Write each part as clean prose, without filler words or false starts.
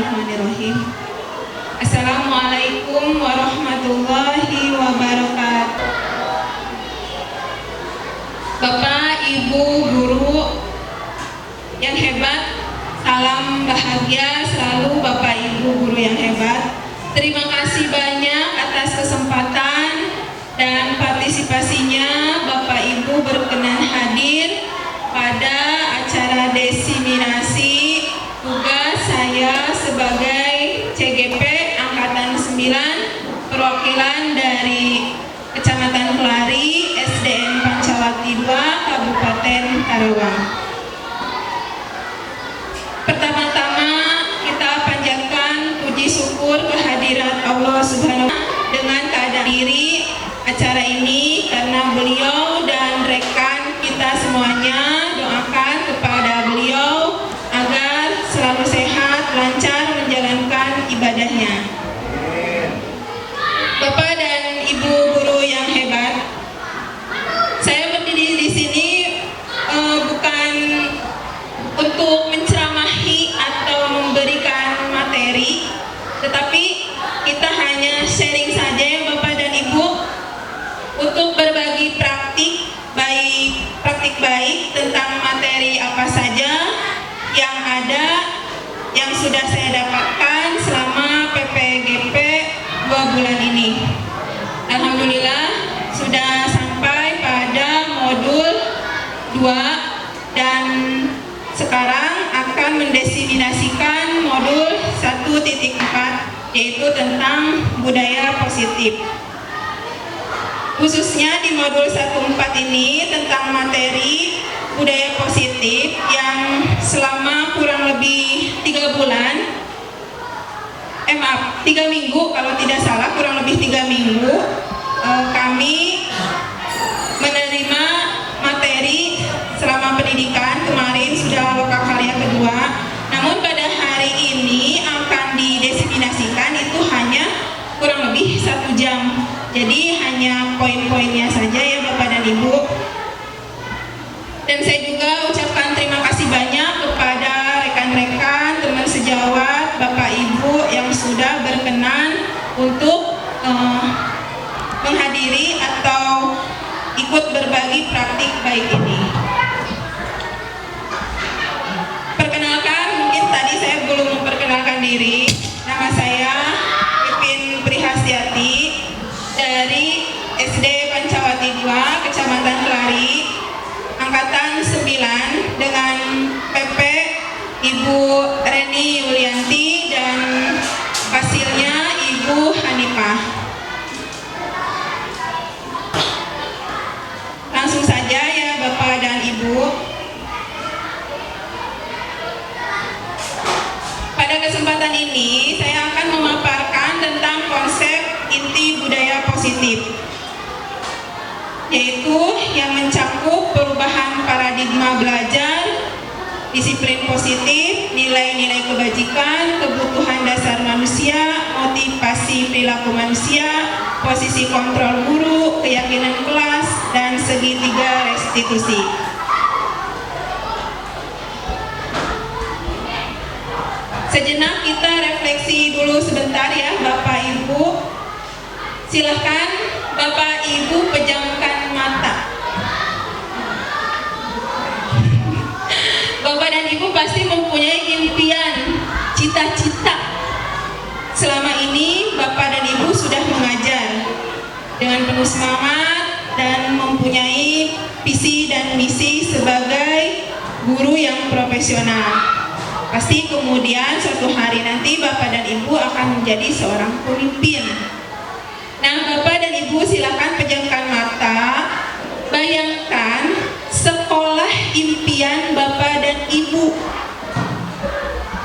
Bismillahirrahmanirrahim. Assalamualaikum warahmatullahi wabarakatuh. Bapak, Ibu, guru yang hebat, salam bahagia selalu Bapak Ibu guru yang hebat. Terima kasih banyak atas kesempatan dan partisipasinya Bapak Ibu berkenan hadir pada acara diseminasi tugas saya sebagai CGP Angkatan 9 perwakilan dari Kecamatan Kelari, SDN Pancawati 2, Kabupaten Karawang. Pertama-tama kita panjatkan puji syukur kehadirat Allah Subhanahu wa Ta'ala dengan keadaan diri acara ini karena beliau dan rekan kita semuanya. Doakan kepada beliau agar selalu sehat, lancar menjalankan ibadahnya. Bapak dan Ibu guru yang hebat, saya berdiri di sini bukan untuk menceramahi atau memberikan materi, tetapi kita hanya sharing saja ya Bapak dan Ibu, untuk berbagi praktik baik tentang materi apa saja yang ada, yang sudah saya dapatkan selama PPGP 2 bulan ini. Alhamdulillah sudah sampai pada modul 2 dan sekarang akan mendiseminasikan modul 1.4, yaitu tentang budaya positif. Khususnya di modul 1.4 ini tentang materi budaya positif yang selama kurang lebih 3 bulan, 3 minggu kalau tidak salah, kurang lebih 3 minggu kami menerima materi selama pendidikan. Kemarin sudah lokal karya kedua, namun pada hari ini akan didiseminasikan itu hanya kurang lebih 1 jam. Jadi hanya poin-poinnya saja ya Bapak dan Ibu. Dan saya juga ucapkan terima kasih banyak kepada rekan-rekan, teman sejawat, Bapak Ibu yang sudah berkenan untuk menghadiri atau ikut berbagi praktik baik ini. Perkenalkan, mungkin tadi saya belum memperkenalkan diri. Nama saya Pipin Prihastiati dari SD Pancawati 2, Kecamatan Kelari, Angkatan 9, dengan PP Ibu Reni Yulianti dan hasilnya Ibu Hanifah. Langsung saja ya Bapak dan Ibu. Pada kesempatan ini saya akan memaparkan tentang konsep inti budaya positif, yaitu yang mencakup perubahan paradigma belajar, disiplin positif, nilai-nilai kebajikan, kebutuhan dasar manusia, motivasi perilaku manusia, posisi kontrol guru, keyakinan kelas, dan segitiga restitusi. Sejenak kita refleksi dulu sebentar ya Bapak Ibu. Silahkan Bapak Ibu pejamkan mata. Bapak dan Ibu pasti mempunyai impian, cita-cita. Selama ini Bapak dan Ibu sudah mengajar dengan penuh semangat dan mempunyai visi dan misi sebagai guru yang profesional. Pasti kemudian suatu hari nanti Bapak dan Ibu akan menjadi seorang pemimpin. Nah, Bapak dan Ibu silakan pejamkan mata. Bayangkan sekolah impian Bapak dan Ibu.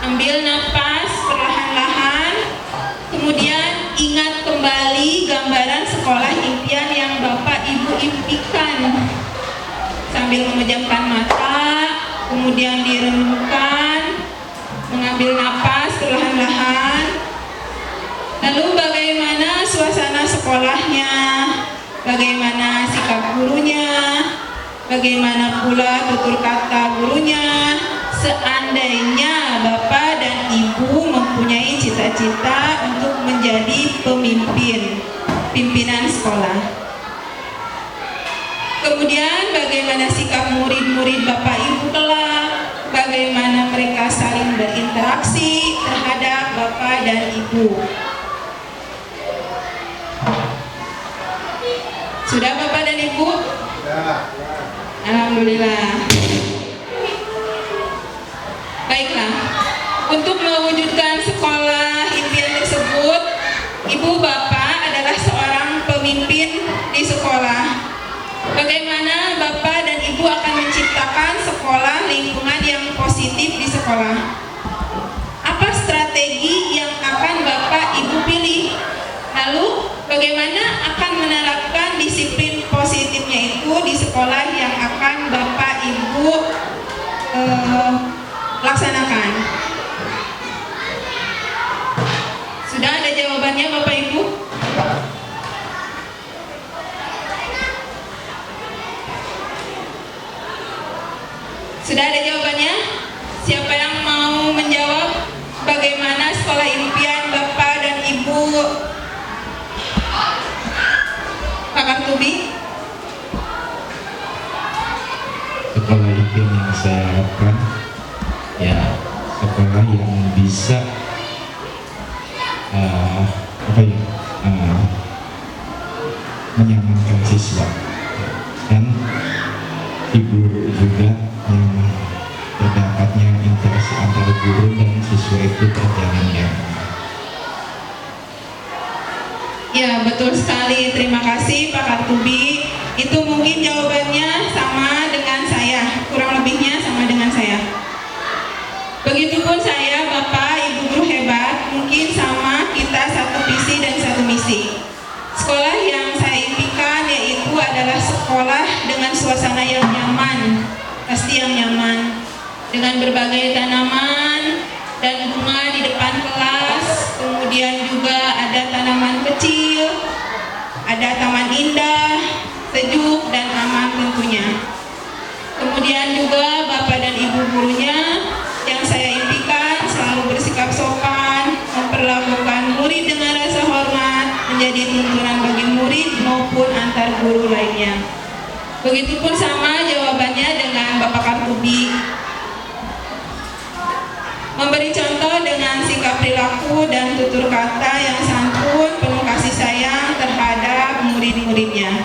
Ambil napas perlahan-lahan, kemudian ingat kembali gambaran sekolah impian yang Bapak Ibu impikan. Sambil memejamkan mata, kemudian direnungkan, mengambil napas perlahan-lahan. Lalu bagaimana suasana sekolahnya, bagaimana sikap gurunya, bagaimana pula tutur kata gurunya, seandainya Bapak dan Ibu mempunyai cita-cita untuk menjadi pimpinan sekolah. Kemudian bagaimana sikap murid-murid Bapak Ibu kelak, bagaimana mereka saling berinteraksi terhadap Bapak dan Ibu. Sudah Bapak dan Ibu? Alhamdulillah. Baiklah, untuk mewujudkan sekolah impian tersebut, Ibu Bapak adalah seorang pemimpin di sekolah. Bagaimana Bapak dan Ibu akan menciptakan sekolah lingkungan yang positif di sekolah? Apa strategi yang akan Bapak Ibu pilih? Lalu bagaimana akan menerapkan disiplin positifnya itu di sekolah yang akan Bapak Ibu laksanakan? Sudah ada jawabannya Bapak Ibu? Sudah ada jawabannya? Siapa yang mau menjawab bagaimana sekolah impian Bapak dan Ibu? Pak Kartubi? Sekolah impian yang saya harapkan, ya sekolah yang bisa menyamankan siswa dan ibu juga yang terdapatnya interaksi antara guru dan siswa itu berjalan yang Ya, betul sekali. Terima kasih Pak Kartubi. Itu mungkin jawabannya sama dengan saya, kurang lebihnya sama dengan saya. Begitupun saya, Bapak, Ibu guru hebat, mungkin sama, kita satu visi dan satu misi. Sekolah yang saya impikan yaitu adalah sekolah dengan suasana yang nyaman, pasti yang nyaman, dengan berbagai tanaman dan bunga di depan kelas, kemudian juga ada tanaman kecil, ada taman indah, sejuk dan aman tentunya. Kemudian juga Bapak dan Ibu gurunya yang saya impikan selalu bersikap sopan, memperlakukan murid dengan rasa hormat, menjadi tuntunan bagi murid maupun antar guru lainnya. Begitupun sama jawabannya dengan Bapak Kartubi. Memberi contoh dengan sikap perilaku dan tutur kata yang santun, penuh kasih sayang terhadap murid-muridnya.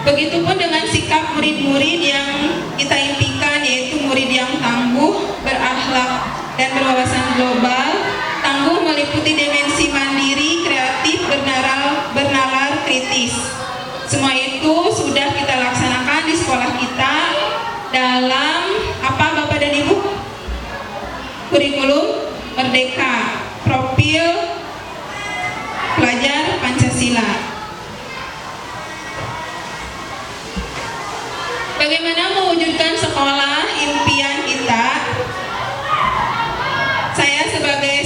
Begitupun dengan sikap murid-murid yang kita impikan, yaitu murid yang tangguh, berakhlak dan berwawasan global. Tangguh meliputi dimensi mandiri, kreatif, bernalar, kritis. Semua itu sudah kita laksanakan di sekolah kita dalam apa Bapak dan Ibu? Kurikulum Merdeka, profil pelajar Pancasila. Bagaimana mewujudkan sekolah impian kita?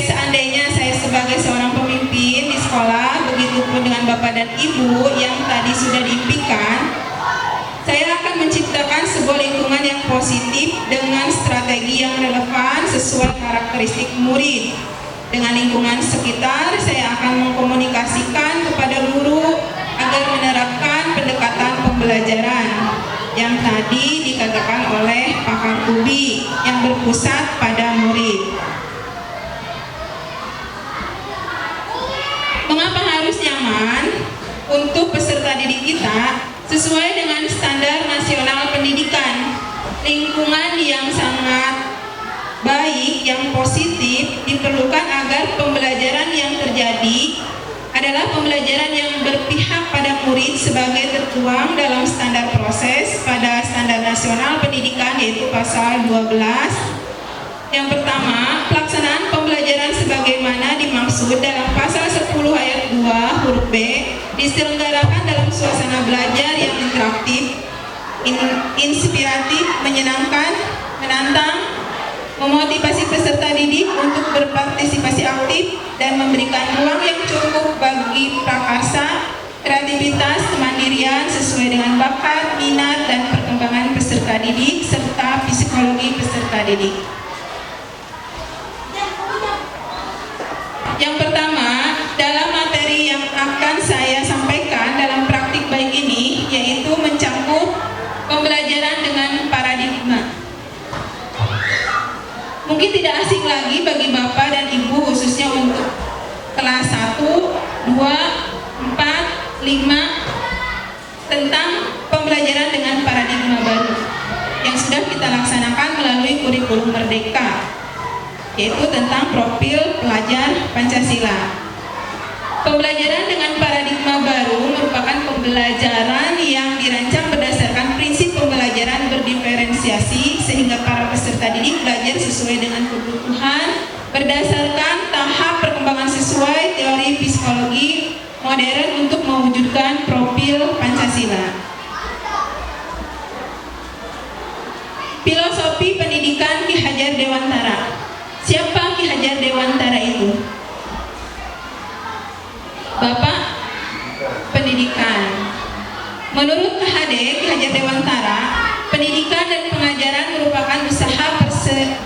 Seandainya saya sebagai seorang pemimpin di sekolah, begitupun dengan Bapak dan Ibu yang tadi sudah diimpikan, saya akan menciptakan sebuah lingkungan yang positif dengan strategi yang relevan sesuai karakteristik murid. Dengan lingkungan sekitar, saya akan mengkomunikasikan kepada guru agar menerapkan pendekatan pembelajaran yang tadi dikatakan oleh Pak Kartubi yang berpusat pada murid. Mengapa harus nyaman? Untuk peserta didik kita sesuai dengan standar nasional pendidikan. Lingkungan yang sangat baik, yang positif diperlukan agar pembelajaran yang terjadi adalah pembelajaran yang berpihak pada murid sebagai tertuang dalam standar proses pada standar nasional pendidikan, yaitu pasal 12. Yang pertama, pelaksanaan pembelajaran sebagaimana dimaksud dalam pasal 10 ayat 2 huruf B diselenggarakan dalam suasana belajar yang interaktif, inspiratif, menyenangkan, menantang, memotivasi peserta didik untuk berpartisipasi aktif dan memberikan ruang yang cukup bagi prakarsa, kreativitas, kemandirian sesuai dengan bakat, minat, dan perkembangan peserta didik, serta psikologi peserta didik. Yang pertama, dalam materi yang akan saya sampaikan dalam praktik baik ini, yaitu mencakup pembelajaran dengan paradigma. Mungkin tidak asing lagi bagi Bapak dan Ibu, khususnya untuk kelas 1, 2, 4, 5, tentang pembelajaran dengan paradigma baru yang sudah kita laksanakan melalui kurikulum Merdeka, yaitu tentang profil pelajar Pancasila. Pembelajaran dengan paradigma baru merupakan pembelajaran yang dirancang berdasarkan prinsip pembelajaran berdiferensiasi sehingga para peserta didik belajar sesuai dengan kebutuhan berdasarkan tahap perkembangan sesuai teori psikologi modern untuk mewujudkan profil Pancasila. Filosofi pendidikan Ki Hajar Dewantara. Siapa Ki Hajar Dewantara itu? Bapak pendidikan. Menurut KHD Ki Hajar Dewantara, pendidikan dan pengajaran merupakan usaha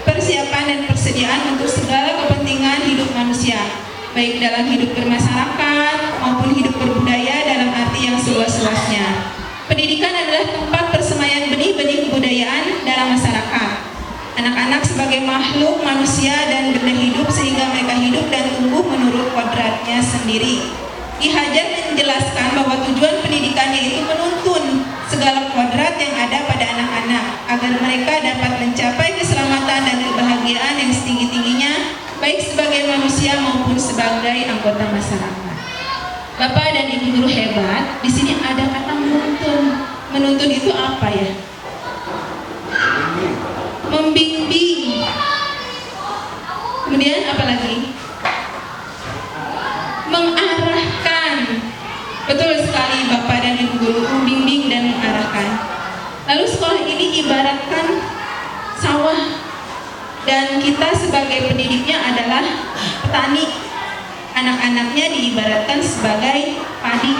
persiapan dan persediaan untuk segala kepentingan hidup manusia, baik dalam hidup bermasyarakat maupun hidup berbudaya dalam arti yang seluas-luasnya. Pendidikan adalah tempat persemaian benih-benih kebudayaan dalam masyarakat. Anak-anak sebagai makhluk manusia dan benda hidup sehingga mereka hidup dan tumbuh menurut kodratnya sendiri. Ki Hajar menjelaskan bahwa tujuan pendidikan yaitu menuntun segala kodrat yang ada pada anak-anak agar mereka dapat mencapai keselamatan dan kebahagiaan yang setinggi-tingginya baik sebagai manusia maupun sebagai anggota masyarakat. Bapak dan Ibu guru hebat, di sini ada kata menuntun. Menuntun itu apa ya? Membimbing. Kemudian apa lagi? Mengarahkan. Betul sekali Bapak dan Ibu guru, membimbing dan mengarahkan. Lalu sekolah ini ibaratkan sawah dan kita sebagai pendidiknya adalah petani. Anak-anaknya diibaratkan sebagai padi.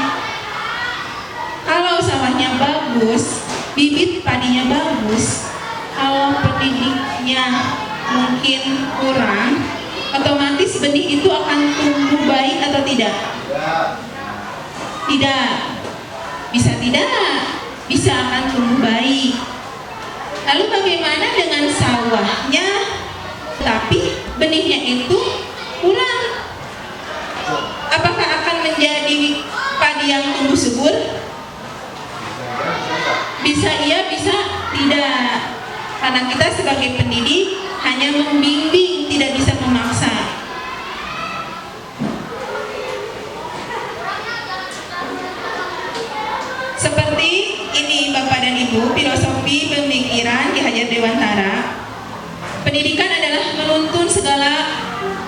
Kalau sawahnya bagus, bibit padinya bagus. Kalau pendidiknya mungkin kurang, otomatis benih itu akan tumbuh baik atau tidak? Tidak. Bisa tidak? Bisa akan tumbuh baik. Lalu bagaimana dengan sawahnya? Tapi benihnya itu kurang. Apakah akan menjadi padi yang tumbuh subur? Bisa iya, bisa tidak. Karena kita sebagai pendidik hanya membimbing, tidak bisa memaksa. Seperti ini Bapak dan Ibu, filosofi pemikiran Ki Hajar Dewantara. Pendidikan adalah menuntun segala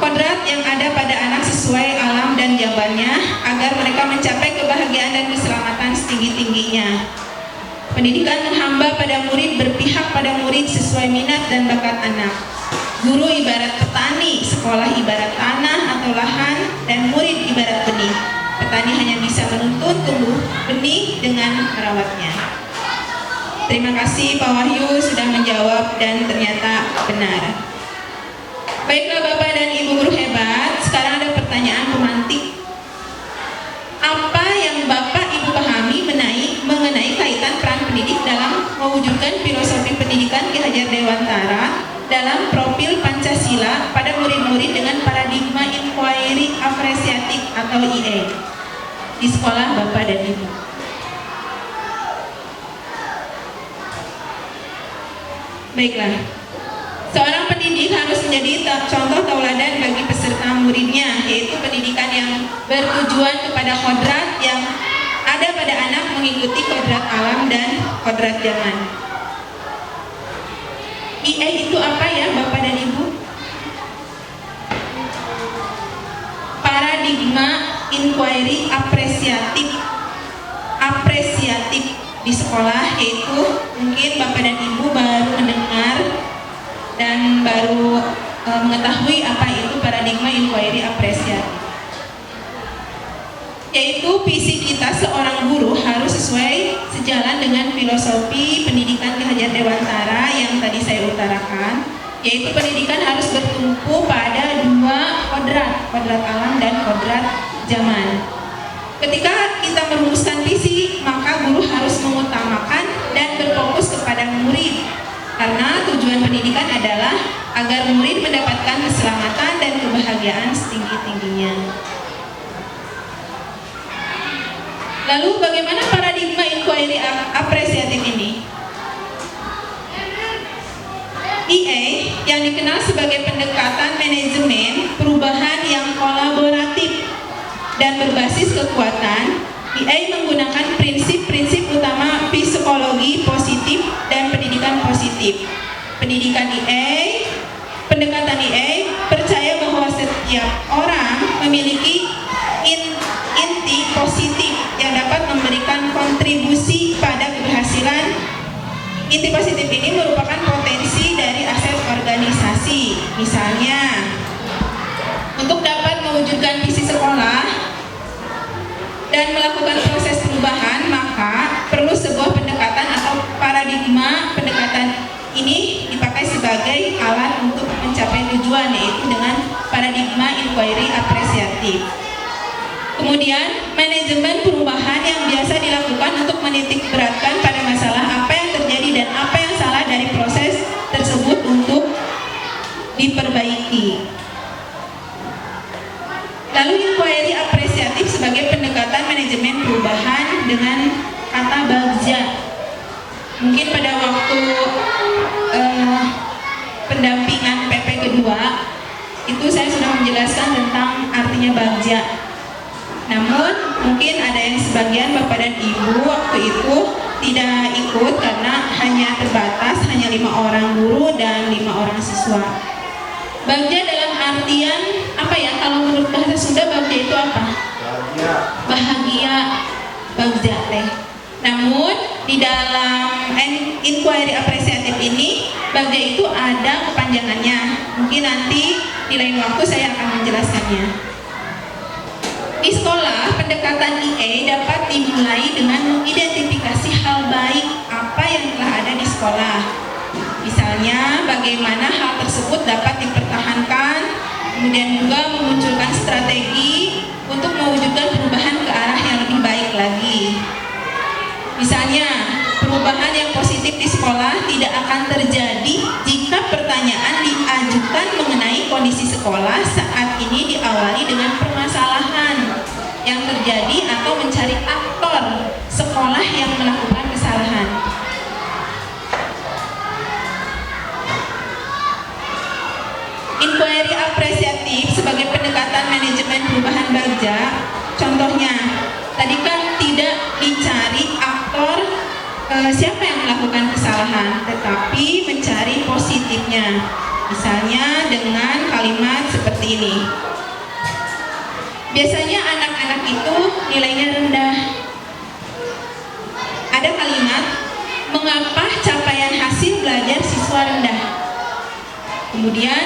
kodrat yang ada pada anak sesuai alam dan jawabannya agar mereka mencapai kebahagiaan dan keselamatan setinggi-tingginya. Pendidikan menghamba pada murid, berpihak pada murid sesuai minat dan bakat anak. Guru ibarat petani, sekolah ibarat tanah atau lahan, dan murid ibarat benih. Petani hanya bisa menuntun tumbuh benih dengan merawatnya. Terima kasih Pak Wahyu sudah menjawab dan ternyata benar. Baiklah Bapak dan Ibu guru hebat, sekarang ada pertanyaan pemantik. Apa yang Bapak Ibu pahami mengenai kaitan peran pendidik dalam mewujudkan filosofi pendidikan Ki Hajar Dewantara dalam profil Pancasila pada murid-murid dengan paradigma inquiry apresiatif atau IE di sekolah Bapak dan Ibu? Baiklah. Seorang pendidik harus menjadi contoh tauladan bagi peserta muridnya, yaitu pendidikan yang bertujuan kepada kodrat yang ada pada anak mengikuti kodrat alam dan kodrat zaman. IE itu apa ya Bapak dan Ibu? Paradigma inquiry apresiatif. Apresiatif di sekolah, yaitu mungkin Bapak dan Ibu baru mendengar dan baru mengetahui apa itu paradigma inquiry apresiatif. yaitu visi kita seorang guru harus sesuai sejalan dengan filosofi pendidikan Ki Hajar Dewantara yang tadi saya utarakan, yaitu pendidikan harus bertumpu pada dua kodrat alam dan kodrat zaman. Ketika kita merumuskan visi, maka guru harus mengutamakan dan berfokus kepada murid, karena tujuan pendidikan adalah agar murid mendapatkan keselamatan dan kebahagiaan setinggi-tingginya. Lalu bagaimana paradigma inquiry apresiatif ini? EA yang dikenal sebagai pendekatan manajemen perubahan yang kolaboratif dan berbasis kekuatan, EA menggunakan prinsip-prinsip utama psikologi positif dan pendidikan positif. Pendekatan EA percaya bahwa setiap orang memiliki inti positif yang dapat memberikan kontribusi pada keberhasilan. Inti positif ini merupakan potensi dari aset organisasi. Misalnya, untuk dapat mewujudkan visi sekolah dan melakukan proses perubahan, maka perlu sebuah pendekatan atau paradigma. Pendekatan ini dipakai sebagai alat untuk mencapai tujuan, yaitu dengan paradigma inquiry apresiatif. Kemudian, manajemen perubahan yang biasa dilakukan untuk menitik beratkan pada masalah apa yang terjadi dan apa yang salah dari proses tersebut untuk diperbaiki. Lalu inquiry apresiatif sebagai pendekatan manajemen perubahan dengan kata bagja. Mungkin pada waktu pendampingan PP kedua itu saya sudah menjelaskan tentang artinya bagja. Namun mungkin ada yang sebagian Bapak dan Ibu waktu itu tidak ikut karena hanya terbatas, hanya 5 orang guru dan 5 orang siswa. Bagja dalam artian apa ya? Kalau menurut bahasa Sunda bagja itu apa? Bahagia. Bagja teh. Namun di dalam inquiry apresiatif ini bagja itu ada kepanjangannya. Mungkin nanti di lain waktu saya akan menjelaskannya. Di sekolah, pendekatan EA dapat dimulai dengan mengidentifikasi hal baik apa yang telah ada di sekolah. Misalnya, bagaimana hal tersebut dapat dipertahankan, kemudian juga memunculkan strategi untuk mewujudkan perubahan ke arah yang lebih baik lagi. Misalnya, perubahan yang positif di sekolah tidak akan terjadi jika pertanyaan diajukan mengenai kondisi sekolah saat ini diawali dengan permasalahan yang terjadi atau mencari aktor sekolah yang melakukan kesalahan. Inquiry apresiatif sebagai pendekatan manajemen perubahan bagja, contohnya, tadi kan tidak dicari aktor siapa yang melakukan kesalahan, tetapi mencari positifnya. Misalnya dengan kalimat seperti ini. Biasanya anak-anak itu nilainya rendah. Ada kalimat, mengapa capaian hasil belajar siswa rendah? Kemudian,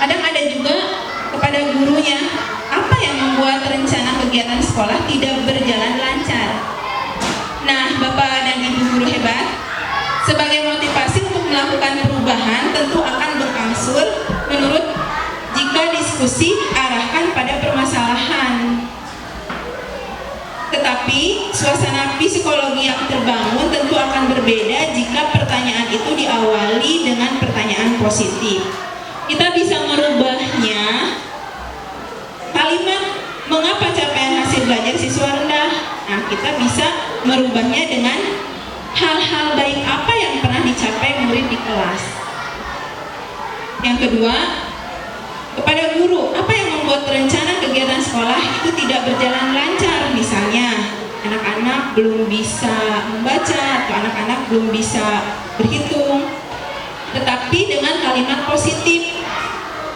kadang ada juga kepada gurunya, apa yang membuat rencana kegiatan sekolah tidak berjalan lancar? Nah, Bapak dan Ibu guru hebat, sebagai motivasi untuk melakukan perubahan tentu akan berangsur menurut jika diskusi diarahkan pada permasalahan. Tetapi suasana psikologi yang terbangun tentu akan berbeda jika pertanyaan itu diawali dengan pertanyaan positif. Kita bisa merubahnya. Kalimat mengapa capaian hasil belajar siswa rendah? Nah, kita bisa merubahnya dengan hal-hal baik apa yang pernah dicapai murid di kelas. Yang kedua, kepada guru, apa yang membuat rencana kegiatan sekolah itu tidak berjalan lancar? Misalnya, anak-anak belum bisa membaca atau anak-anak belum bisa berhitung. Tetapi dengan kalimat positif,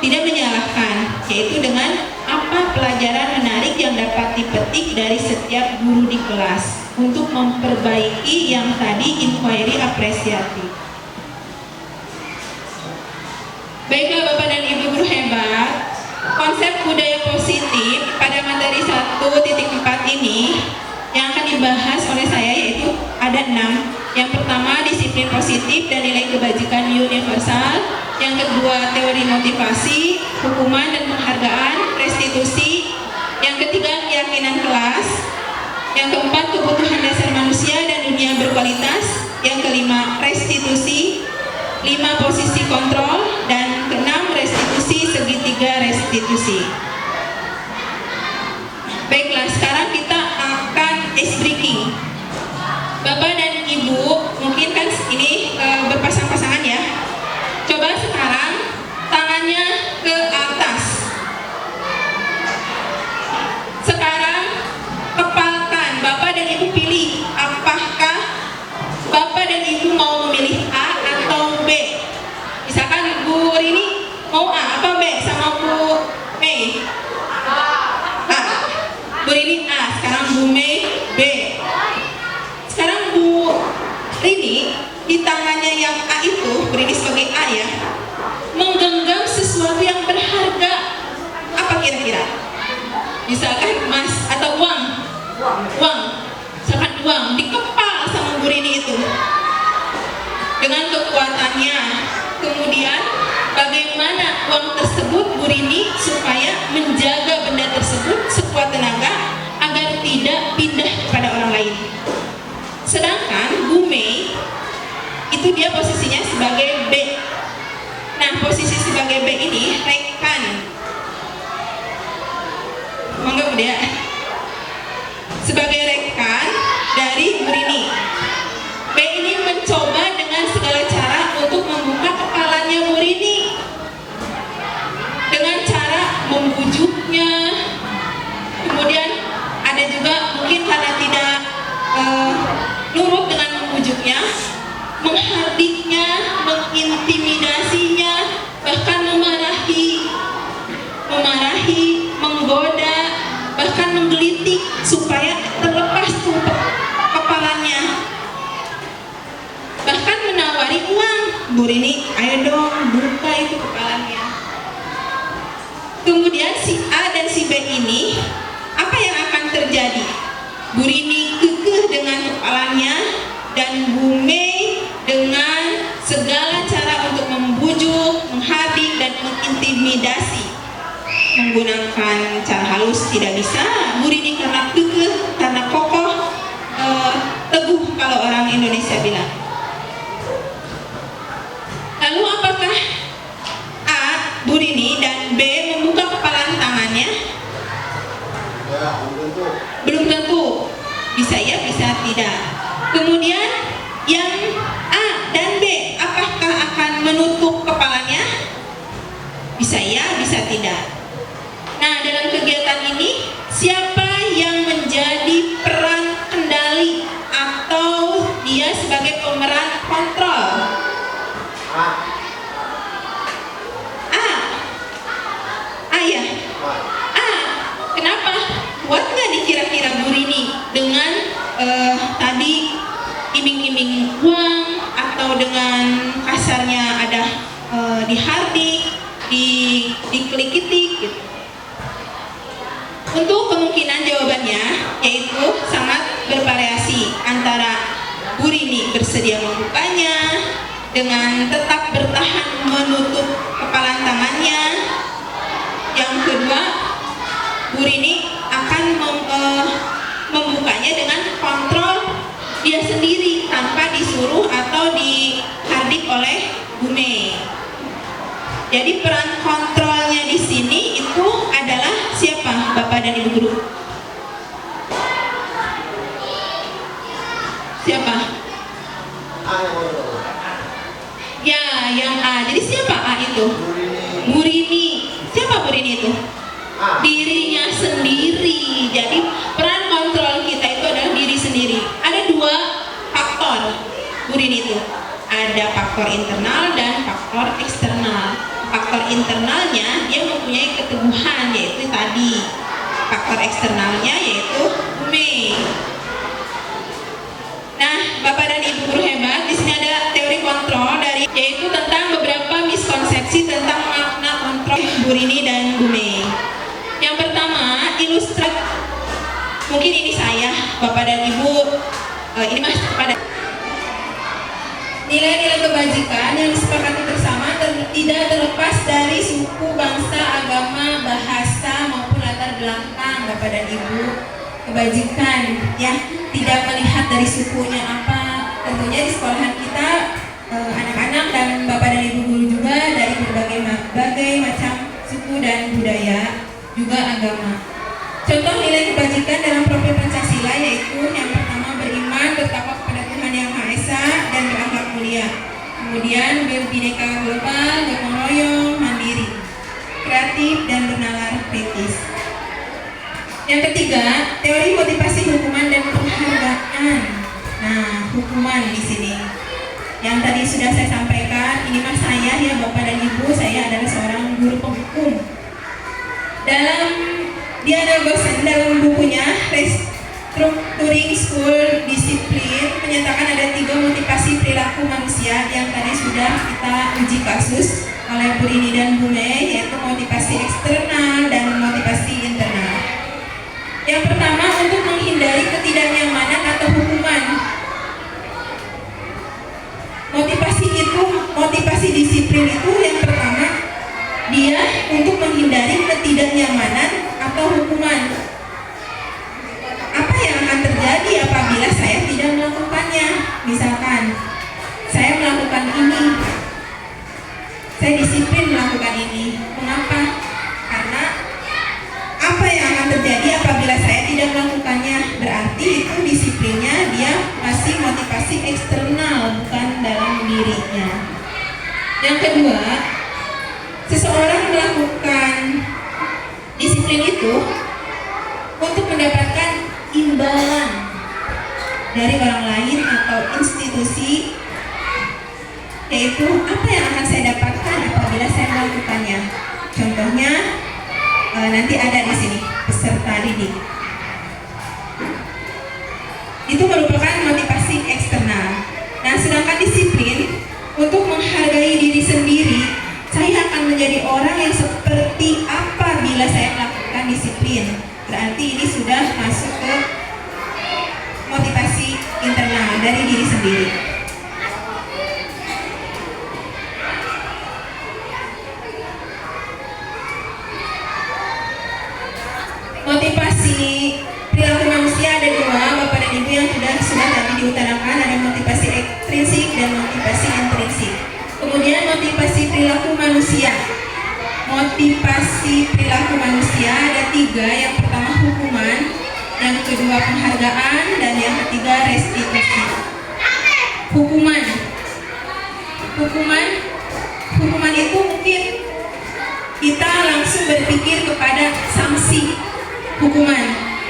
tidak menyalahkan, yaitu dengan apa pelajaran menarik yang dapat dipetik dari setiap guru di kelas untuk memperbaiki yang tadi inquiry apresiatif. Baiklah Bapak dan Ibu guru hebat, konsep budaya positif pada materi 1.4 ini yang akan dibahas oleh saya yaitu ada 6. Yang pertama, disiplin positif dan nilai kebajikan universal. Yang kedua, teori motivasi, hukuman dan penghargaan, restitusi. Yang ketiga, keyakinan kelas. Yang keempat, kebutuhan dasar manusia dan dunia berkualitas. Yang kelima, restitusi. 5, posisi kontrol. Dan keenam, restitusi segitiga restitusi. Baiklah, sekarang kita akan ice breaking. Bapak dan Ibu mungkin kan ini berpasang-pasangan ya. Coba sekarang tangannya ke atas. Sekarang kepalkan. Bapak dan Ibu pilih apakah Bapak dan Ibu mau memilih A atau B. Misalkan Bu Rini mau A atau B sama Bu Mei. Bu Rini A, sekarang Bu Mei B. Sekarang Bu Rini di tangannya yang A itu, Bu Rini sebagai A ya, menggenggam sesuatu yang berharga. Apa kira-kira? Misalkan emas atau uang. Misalkan uang dikepal sama Bu Rini itu dengan kekuatannya. Kemudian bagaimana uang tersebut Bu Rini supaya menjaga benda tersebut sekuat tenaga agar tidak pindah kepada orang lain. Sedangkan Bu Mei itu dia posisinya sebagai B. Nah, posisi sebagai B ini rekan. Monggo Bu Dea. Sebagai rekan dari Bu Rini. B ini mencoba dengan segala cara untuk membuka kepalanya Bu Rini. Dengan cara membujuknya. Kemudian ada juga mungkin karena tidak nurut dengan membujuknya, menghardiknya, mengintimidasinya, bahkan memarahi, menggoda, bahkan menggelitik supaya terlepas tuh kepalanya. Bahkan menawari uang. Bu Rini, ayo dong buka itu kepalanya. Kemudian si A dan si B ini, apa yang akan terjadi? Bu Rini kekeh dengan kepalanya dan Bu Mei dengan segala cara untuk membujuk, menghardik dan mengintimidasi. Menggunakan cara halus tidak bisa. Bu Rini karena kekeh, karena kokoh, teguh kalau orang Indonesia bilang. Lalu apakah A, Bu Rini dan B membuka kepalan tangannya? Belum tentu. Bisa ya, bisa tidak. Kemudian yang A dan B, apakah akan menutup kepalanya? Bisa ya, bisa tidak. Nah, dalam kegiatan ini siapa yang menjadi peran kendali atau dia sebagai pemeran kontrol? Ya. Kenapa? Kuat nggak nih kira-kira Bu Rini dengan tadi iming-iming uang atau dengan kasarnya ada dihardik, dikelikitik gitu. Untuk kemungkinan jawabannya yaitu sangat bervariasi antara Bu Rini bersedia membukanya dengan tetap bertahan menutup kepalan tangannya. Yang kedua, Bu Rini akan membukanya dengan kontrol dia sendiri tanpa disuruh atau dihardik oleh Bu Mei. Jadi peran kontrolnya di sini itu adalah siapa, Bapak dan Ibu guru? Siapa? Ya, yang A. Jadi siapa A itu? Bu Rini. Siapa Bu Rini itu? Dirinya sendiri. Jadi peran kontrol kita itu adalah diri sendiri. Ada 2 faktor Bu Rini itu. Ada faktor internal dan faktor eksternal. Faktor internalnya dia mempunyai keteguhan, yaitu tadi. Faktor eksternalnya yaitu Bu Mei. Nah, Bapak dan Ibu guru hebat, di sini ada teori kontrol yaitu tentang beberapa miskonsepsi tentang makna kontrol Bu Rini dan Bu Mei. saya, Bapak dan Ibu, ini mas pada nilai-nilai kebajikan yang disepakati bersama tidak terlepas dari suku, bangsa, agama, bahasa maupun latar belakang Bapak dan Ibu. Kebajikan ya tidak melihat dari sukunya apa. Tentunya di sekolahan kita anak-anak dan Bapak dan Ibu guru juga dari berbagai macam suku dan budaya, juga agama. Contoh nilai kebajikan dalam profil Pancasila yaitu yang pertama beriman, bertakwa kepada Tuhan Yang Maha Esa dan berakhlak mulia. Kemudian berbineka global, gotong royong, mandiri, kreatif dan bernalar kritis. Yang ketiga, teori motivasi hukuman dan penghargaan. Nah, hukuman di sini yang tadi sudah saya sampaikan, ini mas saya ya Bapak dan Ibu, saya adalah seorang guru penghukum. Dia ada dosen dalam bukunya Restructuring School Discipline menyatakan ada 3 motivasi perilaku manusia yang tadi sudah kita uji kasus oleh Bu Rini dan Bu Mei, yaitu motivasi eksternal dan motivasi internal. Yang pertama, untuk menghindari ketidaknyamanan atau hukuman. Motivasi disiplin itu yang pertama, dia untuk menghindari ketidaknyamanan atau hukuman. Apa yang akan terjadi apabila saya tidak melakukannya? Misalkan saya melakukan ini, saya disiplin melakukan ini. Mengapa? Karena apa yang akan terjadi apabila saya tidak melakukannya? Berarti itu disiplinnya dia masih motivasi eksternal, bukan dalam dirinya. Yang kedua, seseorang melakukan disiplin itu untuk mendapatkan imbalan dari orang lain atau institusi, yaitu apa yang akan saya dapatkan apabila saya melakukannya. Contohnya nanti ada di sini peserta didik. Itu merupakan motivasi eksternal. Nah, sedangkan disiplin untuk menghargai diri sendiri, saya akan menjadi orang yang seperti apa bila saya melakukan disiplin. Berarti ini sudah masuk ke motivasi internal dari diri sendiri. Motivasi perilaku manusia ada 2, Bapak dan Ibu, yang sudah tadi diutarakan, ada motivasi ekstrinsik dan motivasi intrinsik. Kemudian motivasi perilaku manusia. Motivasi perilaku manusia ada 3, yang pertama hukuman, yang kedua penghargaan, dan yang ketiga restitusi. Hukuman itu mungkin kita langsung berpikir kepada sanksi hukuman,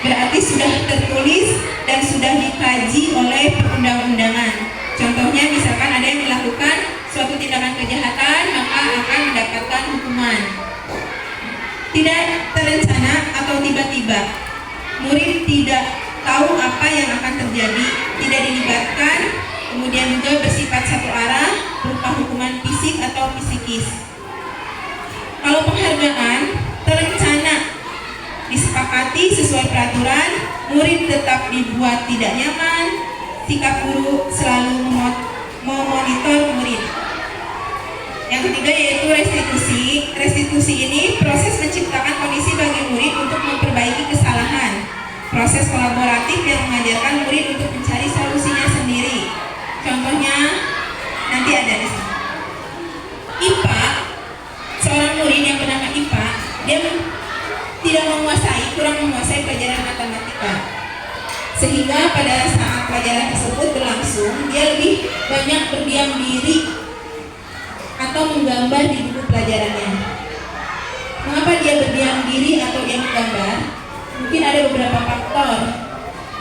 berarti sudah tertulis dan sudah dikaji oleh perundang-undangan. Contohnya misalkan ada yang melakukan suatu tindakan kejahatan, maka akan mendapatkan hukuman. Tidak terencana atau tiba-tiba, murid tidak tahu apa yang akan terjadi, tidak dilibatkan, kemudian juga bersifat satu arah, berupa hukuman fisik atau psikis. Kalau penghargaan, terencana, disepakati sesuai peraturan, murid tetap dibuat tidak nyaman, sikap guru selalu memonitor murid. Yang ketiga yaitu restitusi. Restitusi ini proses menciptakan kondisi bagi murid untuk memperbaiki kesalahan. Proses kolaboratif yang mengajarkan murid untuk mencari solusinya sendiri. Contohnya nanti ada di sini. IPA, seorang murid yang bernama IPA, dia kurang menguasai pelajaran matematika, sehingga pada saat pelajaran tersebut berlangsung dia lebih banyak berdiam diri atau menggambar di buku pelajarannya. Mengapa dia berdiam diri atau dia menggambar? Mungkin ada beberapa faktor.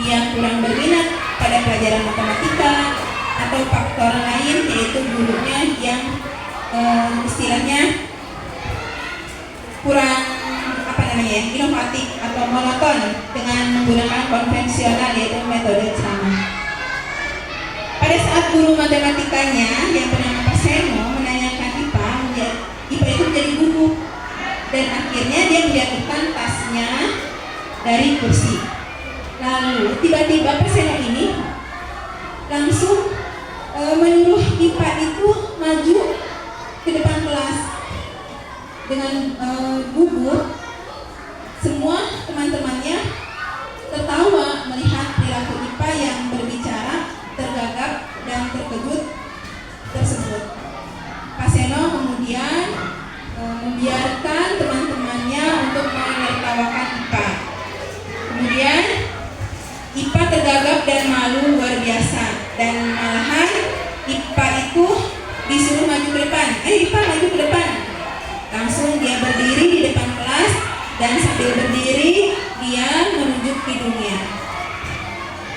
Dia kurang berminat pada pelajaran matematika, atau faktor lain yaitu gurunya yang istilahnya kurang inovatif atau monoton dengan menggunakan konvensional, yaitu metode sama. Pada saat guru matematikanya yang bernama Pak Seno menanyakan IPA itu menjadi gugup, dan akhirnya dia menjatuhkan tasnya dari kursi. Lalu Lalu tiba-tiba Pak Seno ini langsung menyuruh IPA itu maju ke depan kelas dengan gugup. Semua teman-temannya tertawa melihat perilaku IPA yang berbicara tergagap dan terkejut tersebut. Pak Seno kemudian membiarkan teman-temannya untuk menertawakan IPA. Kemudian IPA tergagap dan malu luar biasa, dan malahan IPA itu disuruh maju ke depan. IPA maju ke depan. Langsung dia berdiri di depan kelas, dan sambil berdiri dia menunjuk hidungnya.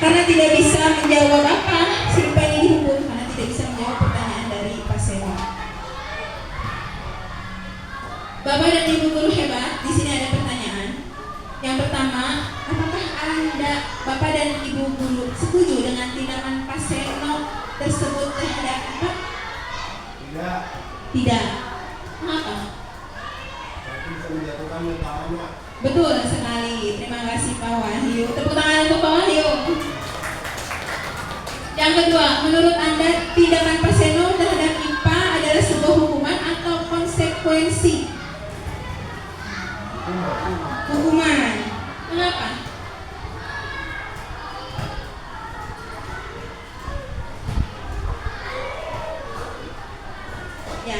Karena tidak bisa menjawab apa, si IPA ini dihukum karena tidak bisa menjawab pertanyaan dari Pak Seno. Bapak dan Ibu guru hebat, di sini ada pertanyaan. Yang pertama, apakah Bapak dan Ibu guru setuju dengan tindakan Pak Seno tersebut terhadap IPA? Tidak. Tidak. Mengapa? Bisa menjatuhkan mentalnya. Betul sekali. Terima kasih Pak Wahyu. Tepuk tangan untuk Pak Wahyu. Yang kedua, menurut Anda tindakan Pak Seno terhadap IPA adalah sebuah hukuman atau konsekuensi? Hukuman. Mengapa? Ya.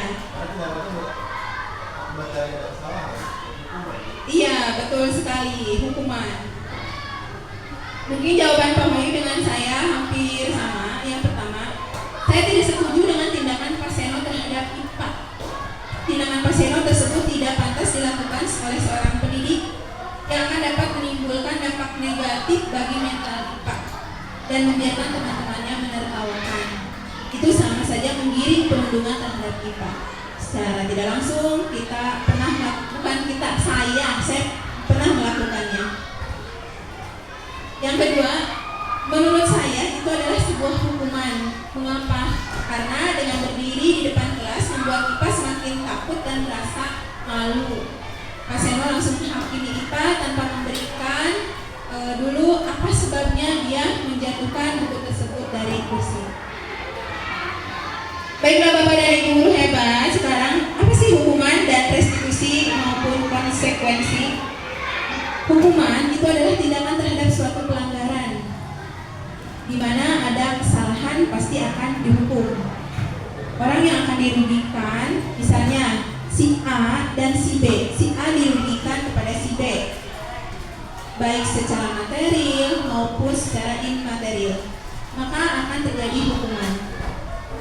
Iya, betul sekali, hukuman. Mungkin jawaban Pak Wahyu dengan saya hampir sama. Yang pertama, saya tidak setuju dengan tindakan Pak Seno terhadap IPA. Tindakan Pak Seno tersebut tidak pantas dilakukan oleh seorang pendidik yang akan dapat menimbulkan dampak negatif bagi mental IPA dan membiarkan teman-temannya menertawakan. Itu sama saja menggiring perundungan terhadap IPA. Secara tidak langsung kita pernah melakukan, saya pernah melakukannya. Yang kedua, menurut saya itu adalah sebuah hukuman. Mengapa? Karena dengan berdiri di depan kelas membuat IPA semakin takut dan merasa malu. Pak Seno langsung menghakimi IPA tanpa memberikan dulu apa sebabnya dia menjatuhkan buku tersebut dari kursi. Baiklah Bapak dan Ibu guru hebat, sekarang apa sih hukuman dan restitusi maupun konsekuensi? Hukuman itu adalah tindakan terhadap suatu pelanggaran, di mana ada kesalahan pasti akan dihukum. Orang yang akan dirugikan, misalnya si A dan si B. Si A dirugikan kepada si B, baik secara material maupun secara immaterial, maka akan terjadi hukuman.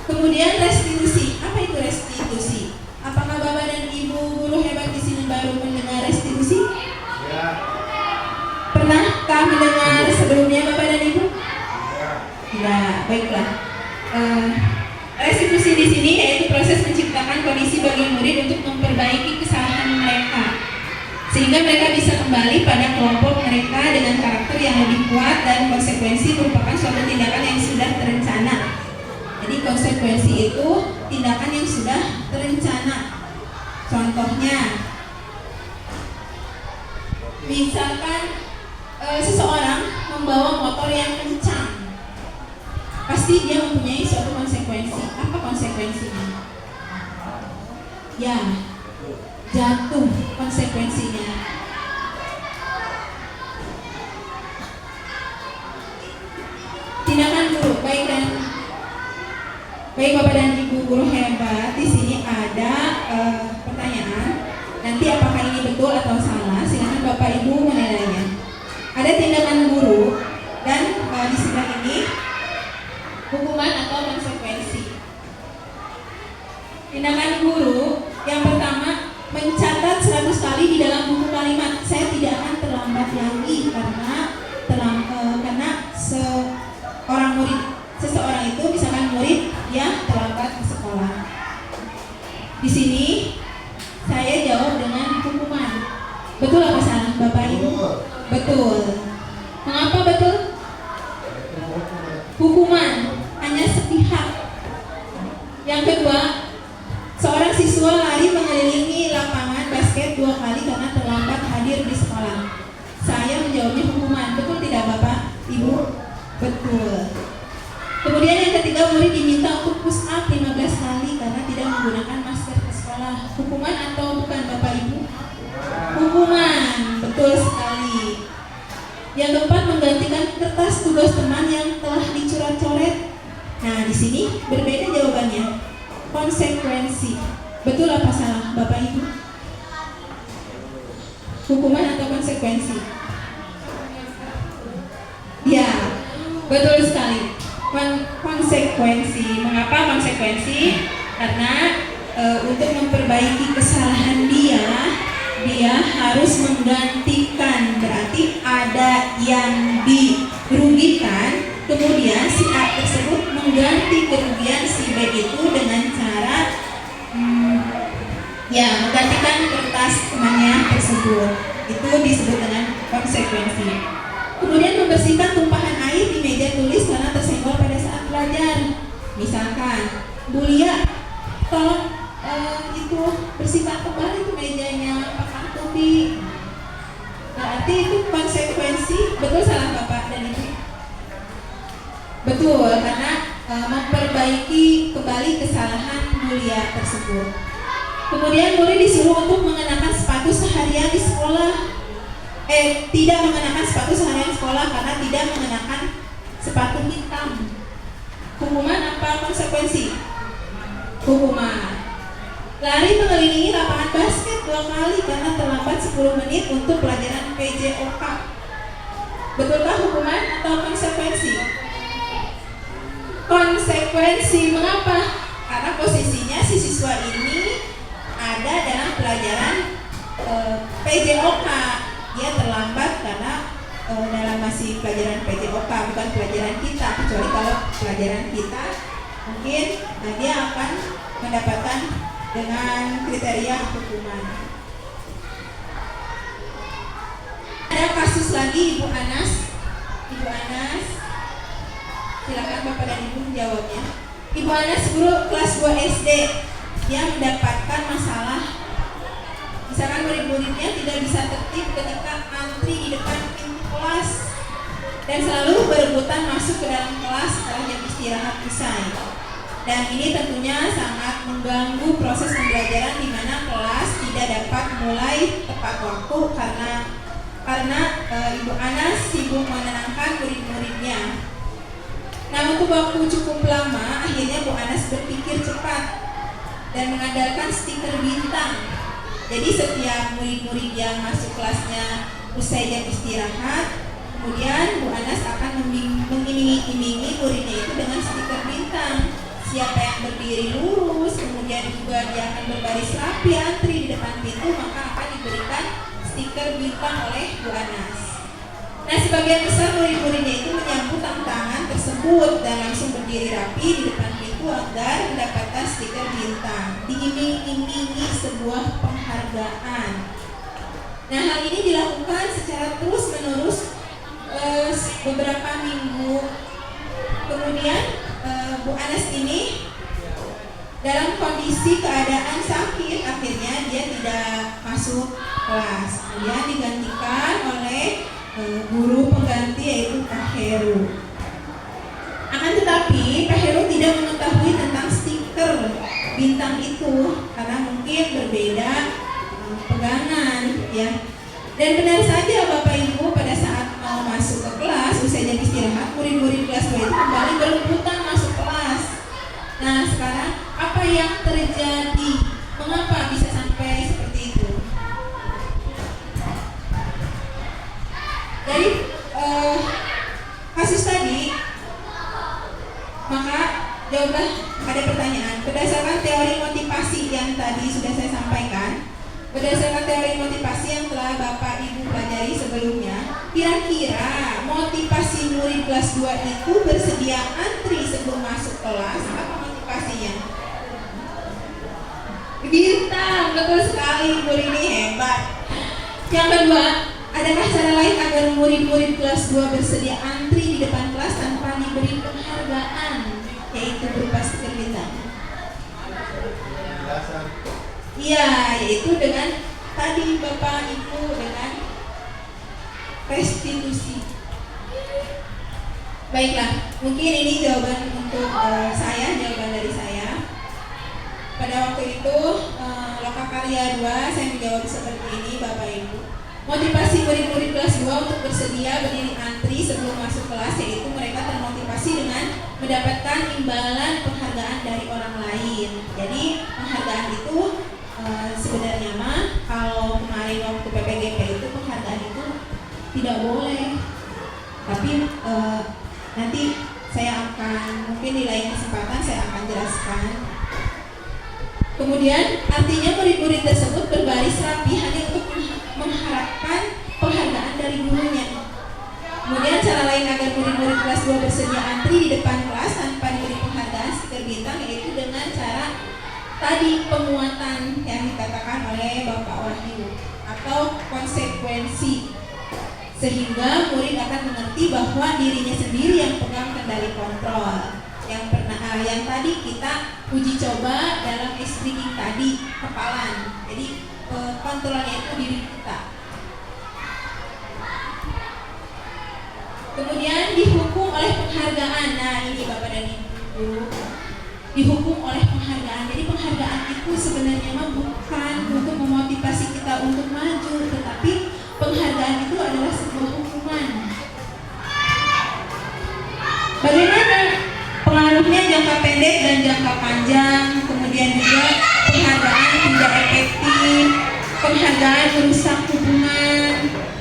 Kemudian restitusi. Apa itu restitusi? Apakah Bapak dan Ibu guru hebat di sini baru mendengar restitusi? Ya. Pernahkah mendengar sebelumnya Bapak dan Ibu? Ya. Tidak. Baiklah. Restitusi di sini yaitu proses menciptakan kondisi bagi murid untuk memperbaiki kesalahan mereka, sehingga mereka bisa kembali pada kelompok mereka dengan karakter yang lebih kuat, dan konsekuensi merupakan suatu tindakan yang sudah terencana. Jadi konsekuensi itu tindakan yang sudah terencana. Contohnya, misalkan seseorang membawa motor yang kencang, pasti dia mempunyai suatu konsekuensi. Apa konsekuensinya? Ya, jatuh konsekuensinya. Tindakan guru, baik Bapak dan Ibu guru hebat, di sini ada pertanyaan. Nanti apakah ini betul atau salah, silakan Bapak Ibu menilainya. Ada tindakan guru dan di sebelah ini hukuman atau konsekuensi. Tindakan guru yang pertama, mencatat 100 kali di dalam buku kalimat. Saya tidak akan terlambat lagi karena seseorang itu misalkan murid yang terlambat ke sekolah. Di sini saya jawab dengan hukuman. Betul apa salah Bapak Ibu? Betul. Mengapa betul? Hukuman hanya sepihak. Yang kedua, seorang siswa lari mengelilingi lapangan basket 2 kali karena terlambat hadir di sekolah. Saya menjawabnya hukuman. Betul tidak Bapak? Betul. Kemudian yang ketiga, murid diminta untuk push up 15 kali karena tidak menggunakan masker ke sekolah. Hukuman atau bukan Bapak Ibu? Hukuman, betul sekali. Yang keempat, menggantikan kertas tugas teman yang telah dicoret-coret. Nah, di sini berbeda jawabannya. Konsekuensi. Betul apa salah Bapak Ibu? Hukuman atau konsekuensi? Ya, betul sekali. Konsekuensi. Mengapa konsekuensi? Karena untuk memperbaiki kesalahan dia harus menggantikan, berarti ada yang dirugikan, kemudian si A tersebut mengganti kerugian si B itu dengan cara menggantikan kertas temannya tersebut. Itu disebut dengan konsekuensi. Kemudian membersihkan tumpahan air di meja tulis karena tersenggol pada saat belajar. Misalkan, Bu Lia, tolong itu bersihkan kembali itu mejanya Pak Artubi. Berarti itu konsekuensi. Betul salah Bapak dan Ibu? Betul, karena memperbaiki kembali kesalahan Bu Lia tersebut. Kemudian murid disuruh untuk mengenakan sepatu seharian di sekolah. Tidak mengenakan sepatu seharian di sekolah karena tidak mengenakan sepatu hitam. Hukuman apa konsekuensi? Hukuman. Lari mengelilingi lapangan basket 2 kali karena terlambat 10 menit untuk pelajaran PJOK. Betulkah hukuman atau konsekuensi? Konsekuensi. Mengapa? Karena posisinya si siswa ini ada dalam pelajaran PJOK. Dia terlambat karena dalam masih pelajaran PJOK, bukan pelajaran kita. Kecuali kalau pelajaran kita, mungkin dia akan mendapatkan dengan kriteria hukuman. Ada kasus lagi Ibu Anas. Ibu Anas, silakan Bapak dan Ibu menjawabnya. Ibu Anas guru kelas 2 SD yang mendapatkan masalah. Misalkan murid-muridnya tidak bisa tertib ketika antri di depan pintu kelas dan selalu berebutan masuk ke dalam kelas setelah jam istirahat usai. Dan ini tentunya sangat mengganggu proses pembelajaran di mana kelas tidak dapat mulai tepat waktu karena Ibu Anas sibuk menenangkan murid-muridnya. Nah, untuk waktu cukup lama, akhirnya Bu Anas berpikir cepat dan mengandalkan stiker bintang. Jadi setiap murid-murid yang masuk kelasnya usai jam istirahat, kemudian Bu Anas akan mengiming-imingi muridnya itu dengan stiker bintang. Siapa yang berdiri lurus, kemudian juga dia akan berbaris rapi antri di depan pintu, maka akan diberikan stiker bintang oleh Bu Anas. Nah, sebagian besar murid-muridnya itu menyambut tantangan tersebut dan langsung berdiri rapi di depan pintu agar mendapatkan stiker bintang, diiming-imingi sebuah penghargaan. Nah, hal ini dilakukan secara terus-menerus beberapa minggu. Kemudian Bu Anas ini dalam kondisi keadaan sakit, akhirnya dia tidak masuk kelas. Kemudian digantikan oleh guru pengganti yaitu Pak Heru. Akan tetapi Pak Heru tidak mengetahui tentang stiker bintang itu karena mungkin berbeda pegangan ya. Dan benar saja Bapak Ibu, pada saat mau masuk ke kelas usai jam istirahat, murid-murid kelas 2 itu kembali berebutan masuk kelas. Nah, sekarang apa yang terjadi? Mengapa bisa sampai seperti itu? Dari kasus tadi, maka jawablah ada pertanyaan. Berdasarkan teori motivasi yang tadi sudah saya sampaikan, berdasarkan teori motivasi yang telah Bapak Ibu pelajari sebelumnya, kira-kira motivasi murid kelas 2 itu bersedia antri sebelum masuk kelas, apa motivasinya? Bintang, betul sekali, murid ini hebat. Yang kedua, adakah cara lain agar murid-murid kelas 2 bersedia antri di depan kelas tanpa diberi penghargaan, yaitu berupa stiker bintang? Iya, yaitu dengan tadi Bapak Ibu dengan restitusi. Baiklah, mungkin ini jawaban untuk jawaban dari saya. Pada waktu itu, Lokakarya 2, saya menjawab seperti ini, Bapak Ibu. Motivasi murid-murid kelas 2 untuk bersedia berdiri antri sebelum masuk kelas, yaitu mereka termotivasi dengan mendapatkan imbalan penghargaan dari orang lain. Jadi penghargaan itu sebenarnya kalau kemarin waktu PPGP itu penghargaan itu tidak boleh. Tapi nanti saya akan, mungkin di lain kesempatan saya akan jelaskan. Kemudian artinya murid-murid tersebut berbaris rapi hanya untuk mengharapkan penghargaan dari gurunya. Kemudian cara lain agar murid-murid kelas 2 bersedia antri di depan kelas tanpa diberi penghargaan stiker bintang, yaitu dengan cara tadi penguatan yang dikatakan oleh Bapak Wahyu atau konsekuensi, sehingga murid akan mengerti bahwa dirinya sendiri yang pegang kendali kontrol. Yang tadi kita uji coba dalam speaking tadi, kepalan. Jadi kontrolnya itu diri kita. Kemudian dihukum oleh penghargaan. Nah ini Bapak dan Ibu, dihukum oleh penghargaan. Jadi penghargaan itu sebenarnya bukan untuk memotivasi kita untuk maju, tetapi penghargaan itu adalah sebuah hukuman. Bagaimana pengaruhnya jangka pendek dan jangka panjang? Kemudian juga penghargaan tidak efektif, penghargaan merusak hubungan,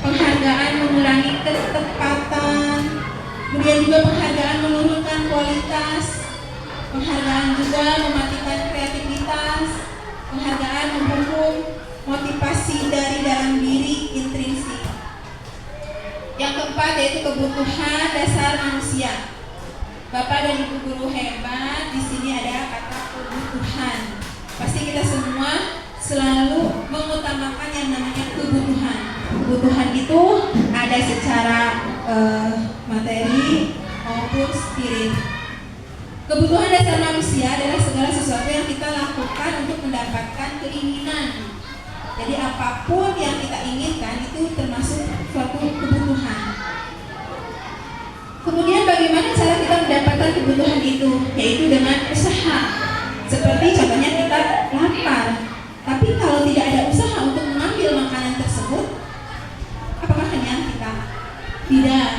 penghargaan mengurangi ketepatan, kemudian juga penghargaan menurunkan kualitas, penghargaan juga mematikan kreativitas, penghargaan menghukum motivasi dari dalam diri intrinsik. Yang keempat yaitu kebutuhan dasar manusia. Bapak dan Ibu guru hebat, di sini ada kata kebutuhan. Pasti kita semua selalu mengutamakan yang namanya kebutuhan. Kebutuhan itu ada secara materi maupun spirit. Kebutuhan dasar manusia adalah segala sesuatu yang kita lakukan untuk mendapatkan keinginan. Jadi apapun yang kita inginkan itu termasuk suatu kebutuhan. Kemudian bagaimana cara kita mendapatkan kebutuhan itu? Yaitu dengan usaha. Seperti contohnya kita lapar, tapi kalau tidak ada usaha untuk mengambil makanan tersebut, apakah kenyang kita? Tidak.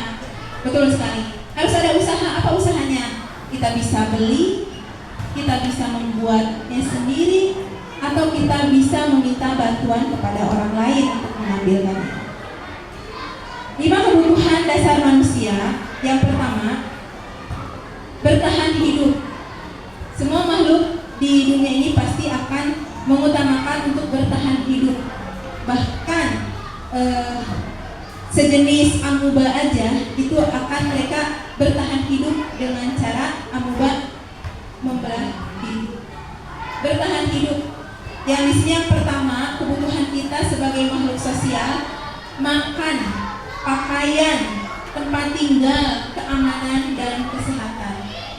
Betul sekali. Harus ada usaha. Apa usahanya? Kita bisa beli, kita bisa membuatnya sendiri, atau kita bisa meminta bantuan kepada orang lain untuk mengambilkannya. 5 kebutuhan dasar manusia. Yang pertama, bertahan hidup. Semua makhluk di dunia ini pasti akan mengutamakan untuk bertahan hidup. Bahkan sejenis amuba aja itu akan mereka bertahan hidup dengan cara amuba membelah diri. Bertahan hidup. Yang di sini yang pertama, kebutuhan kita sebagai makhluk sosial, makan, pakaian, tempat tinggal, keamanan, dan kesehatan.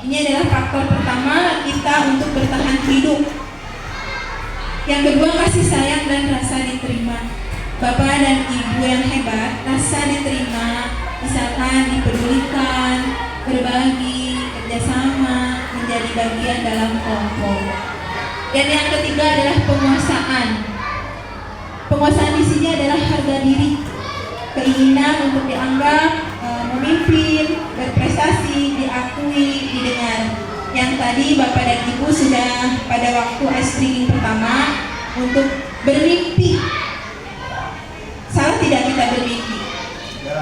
Ini adalah faktor pertama kita untuk bertahan hidup. Yang kedua, kasih sayang dan rasa diterima. Bapak dan Ibu yang hebat, rasa diterima, misalkan dipedulikan, berbagi, kerjasama, menjadi bagian dalam kelompok. Dan yang ketiga adalah penguasaan. Penguasaan di sini adalah harga diri, keinginan untuk dianggap, memimpin, berprestasi, diakui, didengar. Yang tadi Bapak dan Ibu sudah pada waktu ice pertama untuk bermimpi. Salah tidak kita bermimpi?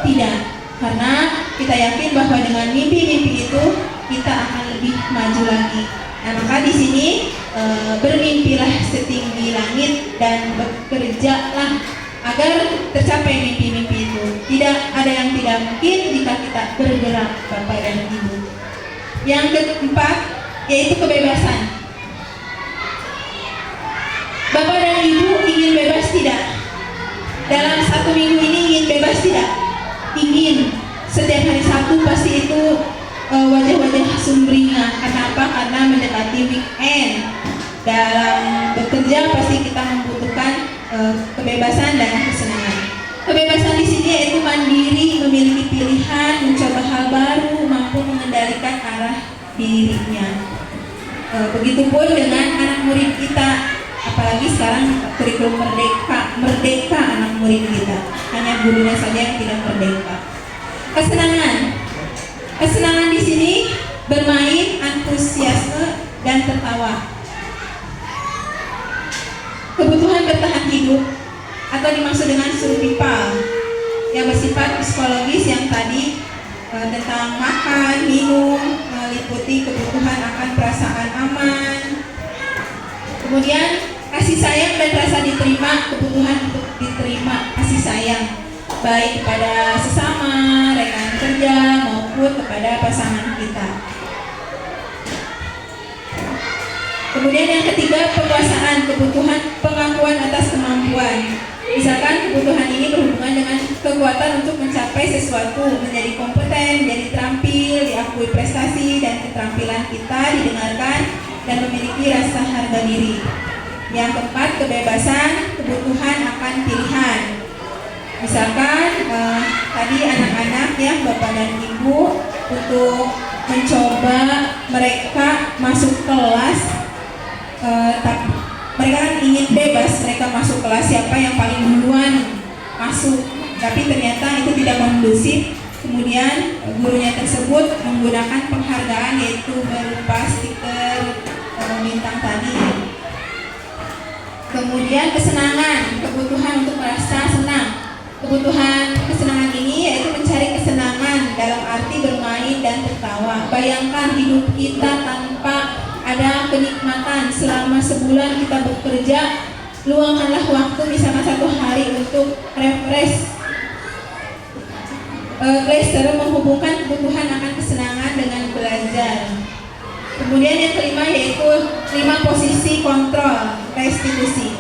Tidak, karena kita yakin bahwa dengan mimpi-mimpi itu kita akan lebih maju lagi. Nah, maka di sini bermimpilah setinggi langit dan bekerjalah agar tercapai mimpi-mimpi itu. Tidak ada yang tidak mungkin jika kita bergerak, Bapak dan Ibu. Yang keempat yaitu kebebasan. Bapak dan Ibu ingin bebas tidak? Dalam 1 minggu ini ingin bebas tidak? Ingin. Setiap hari Sabtu pasti itu wajah-wajah sumringah. Kenapa? Karena mendekati weekend. Dalam bekerja pasti kita membutuhkan kebebasan dan kesenangan. Kebebasan di sini yaitu mandiri, memiliki pilihan, mencoba hal baru, mampu dirinya. Begitupun dengan anak murid kita, apalagi sekarang kurikulum merdeka anak murid kita, hanya gurunya saja yang tidak merdeka. Kesenangan di sini bermain, antusiasme, dan tertawa. Kebutuhan bertahan hidup atau dimaksud dengan survival yang bersifat psikologis yang tadi tentang makan, minum, meliputi kebutuhan akan perasaan aman. Kemudian kasih sayang dan rasa diterima, kebutuhan untuk diterima kasih sayang baik kepada sesama, rekan kerja maupun kepada pasangan kita. Kemudian yang ketiga, penguasaan, kebutuhan pengakuan atas kemampuan. Misalkan kebutuhan ini berhubungan dengan kekuatan untuk mencapai sesuatu, menjadi kompeten, menjadi terampil, diakui prestasi dan keterampilan kita didengarkan dan memiliki rasa harga diri. Yang keempat, kebebasan, kebutuhan akan pilihan. Misalkan tadi anak-anak ya, bapak dan ibu untuk mencoba mereka masuk kelas. Mereka kan ingin bebas, mereka masuk kelas siapa yang paling duluan masuk, tapi ternyata itu tidak kondusif. Kemudian gurunya tersebut menggunakan penghargaan yaitu berupa stiker bintang tadi. Kemudian kesenangan, kebutuhan untuk merasa senang. Kebutuhan kesenangan ini yaitu mencari kesenangan dalam arti bermain dan tertawa. Bayangkan hidup kita tanpa ada kenikmatan. Selama sebulan kita bekerja, luangkanlah waktu misalnya 1 hari untuk refresh. Kleister menghubungkan kebutuhan akan kesenangan dengan belajar. Kemudian yang kelima yaitu 5 posisi kontrol restitusi.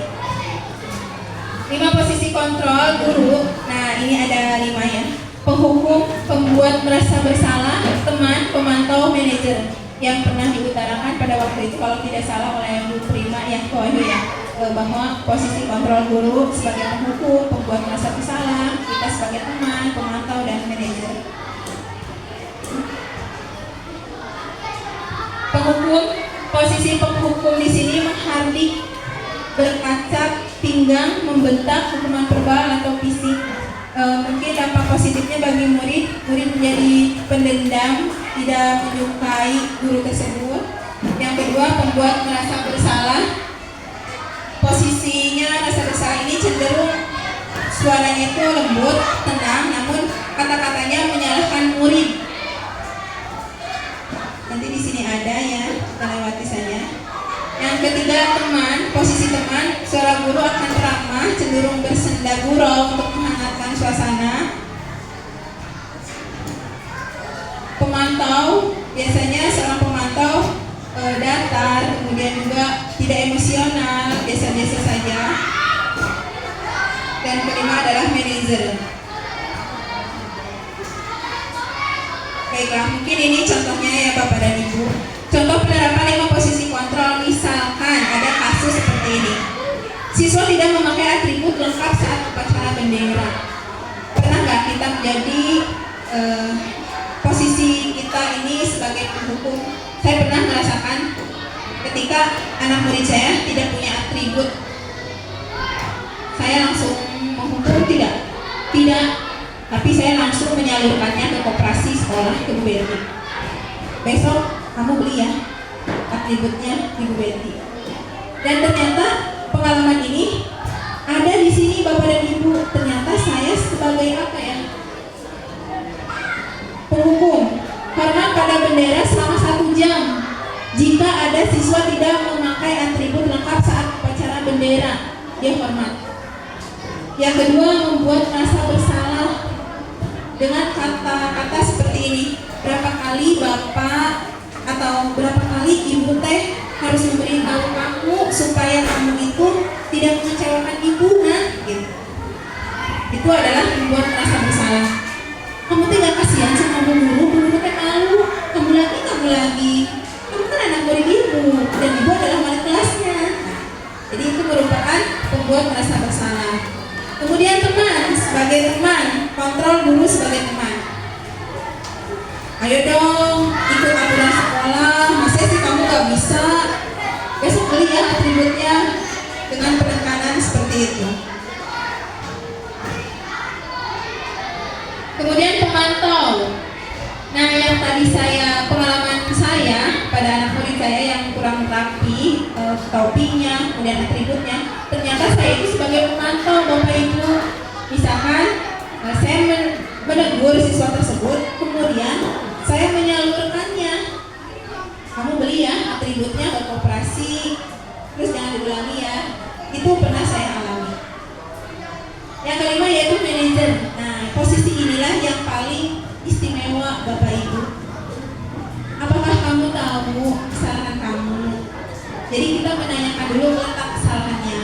5 posisi kontrol guru. Nah ini ada 5 ya. Penghukum, pembuat merasa bersalah, teman, pemantau, manajer. Yang pernah diutarakan pada waktu itu kalau tidak salah oleh Bu Prima yang Koyo ya, bahwa posisi kontrol guru sebagai penghukum, pembuat merasa bersalah, kita sebagai teman, pemantau, dan manajer. Penghukum, posisi penghukum di sini menghardik, berkacak, pinggang, membentak, hukuman verbal atau fisik. Mungkin dampak positifnya bagi murid menjadi pendendam, tidak menyukai guru tersebut. Yang kedua, pembuat merasa bersalah. Posisinya rasa bersalah ini cenderung suaranya itu lembut, tenang, namun kata-katanya menyalahkan murid. Nanti di sini ada ya, kita lewati saja. Yang ketiga, teman, posisi teman, suara guru akan ramah, cenderung bersenda gurau untuk menghangatkan suasana. Pemantau, biasanya seorang pemantau datar, kemudian juga tidak emosional, biasa-biasa saja. Dan kelima adalah manajer. Baiklah, mungkin ini contohnya ya Bapak dan Ibu. Contoh penerapan 5 posisi kontrol, misalkan ada kasus seperti ini. Siswa tidak memakai atribut lengkap saat upacara bendera. Pernah nggak kita menjadi posisi kita ini sebagai penghukum? Saya pernah merasakan ketika anak murid saya tidak punya atribut, saya langsung menghukum tidak, tapi saya langsung menyalurkannya ke koperasi sekolah, ke Bu Betty. Besok kamu beli ya atributnya Ibu Betty. Dan ternyata pengalaman ini ada di sini Bapak dan Ibu. Ternyata saya sebagai apa ya? Penghukum. Karena pada bendera selama 1 jam, jika ada siswa tidak memakai atribut lengkap saat upacara bendera, dia hormat. Yang kedua, membuat merasa bersalah dengan kata-kata seperti ini. Berapa kali Bapak atau berapa kali Ibu teh harus memberitahu kamu supaya kamu itu tidak mengecewakan Ibu, nah gitu. Itu adalah membuat merasa bersalah. Kamu teh gak kasihan sama guru teh malu, kamu lagi. Kamu kan anak murid Ibu dan Ibu adalah wali kelasnya. Jadi itu merupakan membuat merasa bersalah. Kemudian teman, sebagai teman, kontrol guru sebagai teman. Ayo dong, ikut aturan sekolah, beli ya atributnya dengan penekanan seperti itu. Kemudian pemantau. Nah, yang tadi pengalaman saya pada anak murid saya yang kurang rapi topinya, kemudian atributnya, ternyata saya itu sebagai pemantau Bapak Ibu. Misalkan saya menegur siswa tersebut, kemudian saya menyalurkannya. Kamu beli ya atributnya ke koperasi, terus jangan diulangi ya. Itu pernah saya alami. Yang kelima yaitu manajer. Nah, posisi inilah yang paling istimewa Bapak Ibu. Apakah kamu tahu kesalahan kamu? Jadi kita menanyakan dulu letak kesalahannya.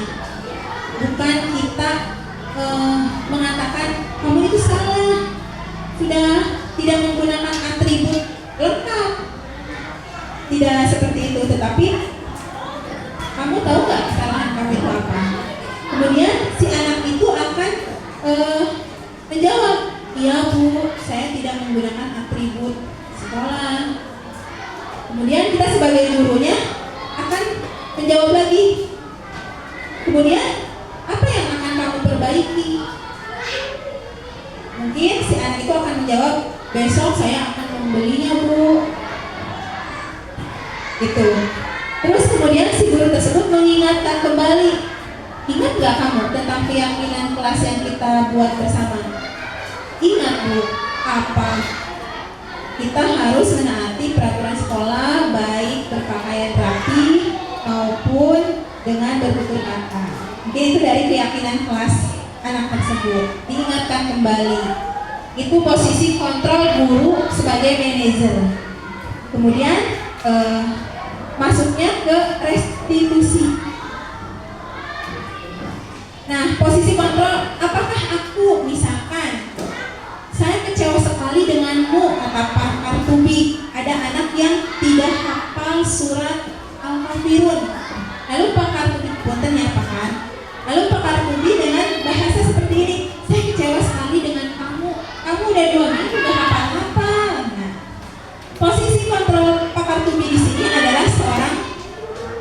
Bukan kita mengatakan kamu itu salah, sudah tidak menggunakan atribut lengkap. Tidak seperti itu, tetapi kamu tahu nggak kesalahan kamu itu apa? Kemudian si anak itu akan menjawab, iya Bu, saya tidak menggunakan atribut sekolah. Kemudian kita sebagai gurunya akan menjawab lagi. Kemudian apa yang akan kamu perbaiki? Mungkin si anak itu akan menjawab, besok saya akan membelinya Bu. Gitu. Terus kemudian si guru tersebut mengingatkan kembali, ingat gak kamu tentang keyakinan kelas yang kita buat bersama? Ingat Bu, apa? Kita harus menaati peraturan sekolah, baik berpakaian rapi maupun dengan bertutur kata. Mungkin itu dari keyakinan kelas anak tersebut. Diingatkan kembali. Itu posisi kontrol guru sebagai manajer. Kemudian masuknya ke restitusi. Nah, posisi kontrol, apakah aku misalkan saya kecewa sekali denganmu, kata Pak Kartubi, ada anak yang tidak hafal surat Al-Kafirun. Lalu Pak Kartubi, punten ya Pak kan? Lalu Pak Kartubi dengan bahasa seperti ini, saya kecewa sekali dengan kamu udah 2 minggu udah hafal-hafal. Nah, posisi kontrol Pak Kartubi di sini adalah seorang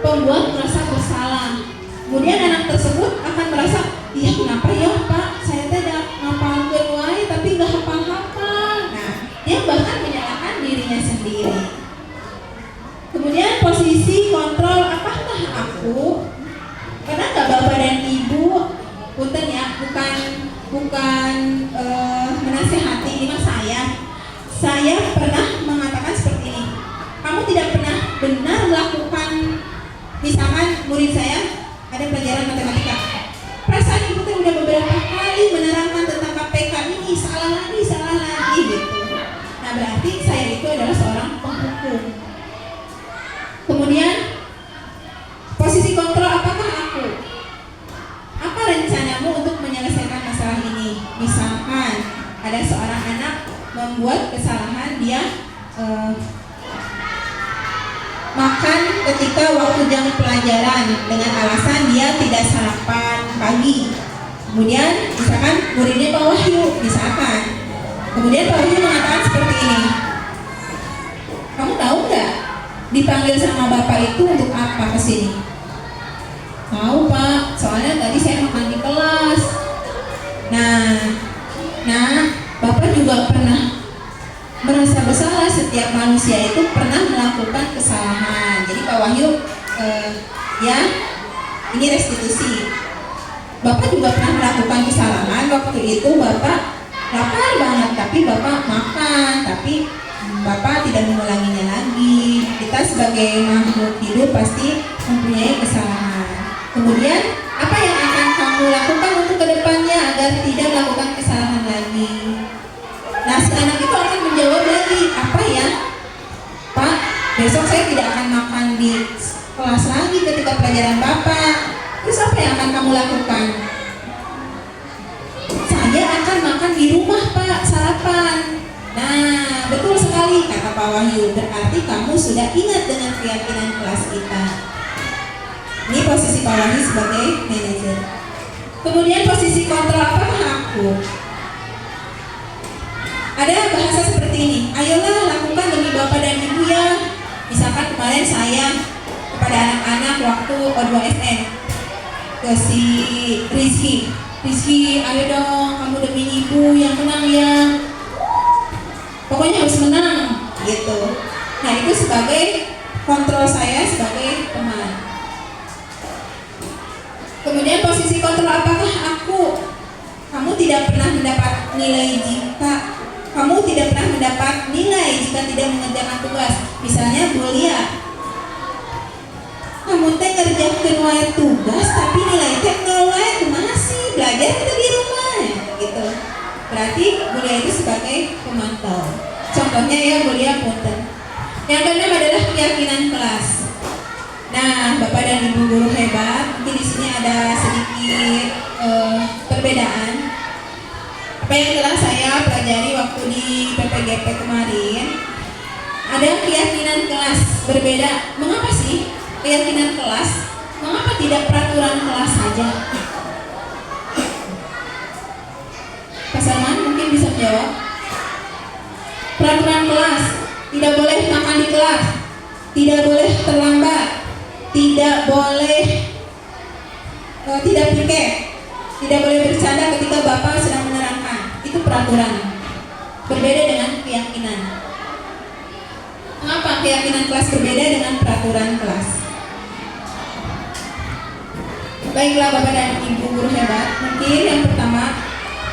pembuat merasa bersalah. Kemudian anak tersebut akan merasa, iya kenapa ya Pak, saya tidak ngapalkeun wae tapi nggak hafal-hafal. Nah, dia bahkan menyalahkan dirinya sendiri. Kemudian posisi kontrol, apakah aku, karena nggak Bapak dan Ibu, punten ya, bukan menasehati, ini mah saya pernah mengatakan seperti ini. Kamu tidak pernah benar melakukan, misalkan murid saya ada pelajaran matematika, perasaan ibu tuh udah beberapa kali menerangkan tentang KPK ini, salah lagi gitu. Nah, berarti saya itu adalah seorang penghukum. Kemudian posisi kontrol, apakah aku? Apa rencanamu untuk menyelesaikan masalah ini? Misalkan ada seorang anak membuat kesalahan, dia makan ketika waktu jam pelajaran dengan alasan dia tidak sarapan pagi. Kemudian misalkan muridnya Pak Wahyu, misalkan. Kemudian Pak Wahyu mengatakan seperti ini, kamu tahu nggak dipanggil sama Bapak itu untuk apa kesini? Tahu Pak, soalnya tadi saya makan di kelas. Nah, Bapak juga pernah merasa bersalah, setiap manusia itu pernah melakukan kesalahan. Jadi Pak Wahyu ya, ini restitusi. Bapak juga pernah melakukan kesalahan, waktu itu Bapak lapar banget tapi Bapak makan, tapi Bapak tidak mengulanginya lagi. Kita sebagai makhluk hidup pasti mempunyai kesalahan. Kemudian apa yang akan kamu lakukan untuk kedepannya agar tidak melakukan kesalahan lagi? Nah, si anak itu akan menjawab lagi, apa ya Pak, besok saya tidak akan makan di kelas lagi ketika pelajaran Bapak. Terus apa yang akan kamu lakukan? Saya akan makan di rumah Pak, sarapan. Nah, betul sekali kata Pak Wahyu, berarti kamu sudah ingat dengan keyakinan kelas kita. Ini posisi Pak Wahyu sebagai manajer. Kemudian posisi kontrol, apakah aku? Ada bahasa seperti ini, ayolah lakukan demi Bapak dan Ibu ya. Misalkan kemarin saya kepada anak-anak waktu O2SN ke si Rizky, ayo dong kamu demi ibu yang menang ya, pokoknya harus menang gitu. Nah itu sebagai kontrol saya sebagai teman. Kemudian posisi kontrol, apakah kamu tidak pernah mendapat nilai jika tidak mengerjakan tugas. Misalnya Bulia, kamu teh ngerjakeun wae tugas tapi nilai teh nol wae, kumaha sih belajar kita di rumah gitu. Berarti Bulia itu sebagai pemantau. Contohnya ya Bulia punten. Yang keenam adalah keyakinan kelas. Nah, Bapak dan Ibu guru hebat, mungkin di sini ada sedikit perbedaan. Apa yang telah saya pelajari waktu di PPGP kemarin, ada keyakinan kelas berbeda. Mengapa sih keyakinan kelas? Mengapa tidak peraturan kelas saja? Pak Sarman mungkin bisa menjawab. Peraturan kelas, tidak boleh makan di kelas, tidak boleh terlambat, tidak boleh tidak piket, tidak boleh bercanda ketika Bapak sedang menerangkan. Itu peraturan. Berbeda dengan keyakinan. Mengapa keyakinan kelas berbeda dengan peraturan kelas? Baiklah Bapak dan Ibu guru hebat, mungkin yang pertama,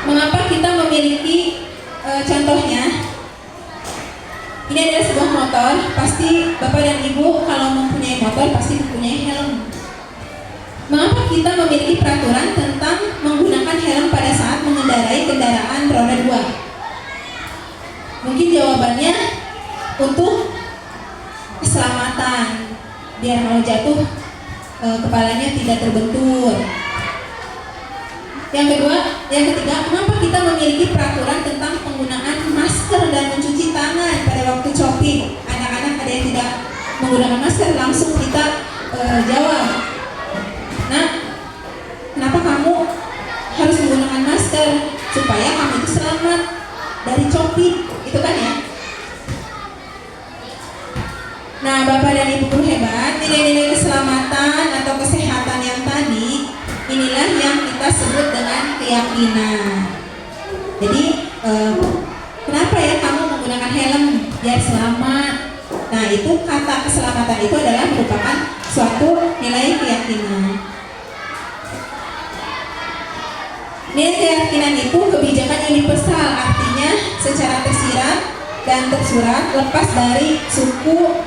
mengapa kita memiliki contohnya? Ini adalah sebuah motor, pasti Bapak dan Ibu kalau mempunyai motor pasti mempunyai helm. Mengapa kita memiliki peraturan tentang menggunakan helm pada saat mengendarai kendaraan roda 2? Mungkin jawabannya untuk keselamatan, biar kalau jatuh kepalanya tidak terbentur. Yang ketiga, mengapa kita memiliki peraturan tentang penggunaan masker dan mencuci tangan pada waktu shopping? Anak-anak ada yang tidak menggunakan masker, langsung kita jawab. Nah, kenapa kamu harus menggunakan masker? Supaya kamu itu selamat dari shopping, itu kan ya? Nah, Bapak dan Ibu guru hebat, nilai-nilai keselamatan atau kesehatan yang tadi, inilah yang kita sebut dengan keyakinan. Jadi, kenapa ya kamu menggunakan helm biar selamat? Nah, itu kata keselamatan itu adalah merupakan suatu nilai keyakinan. Nilai keyakinan itu kebijakan universal, artinya secara tersirat dan tersurat, lepas dari suku,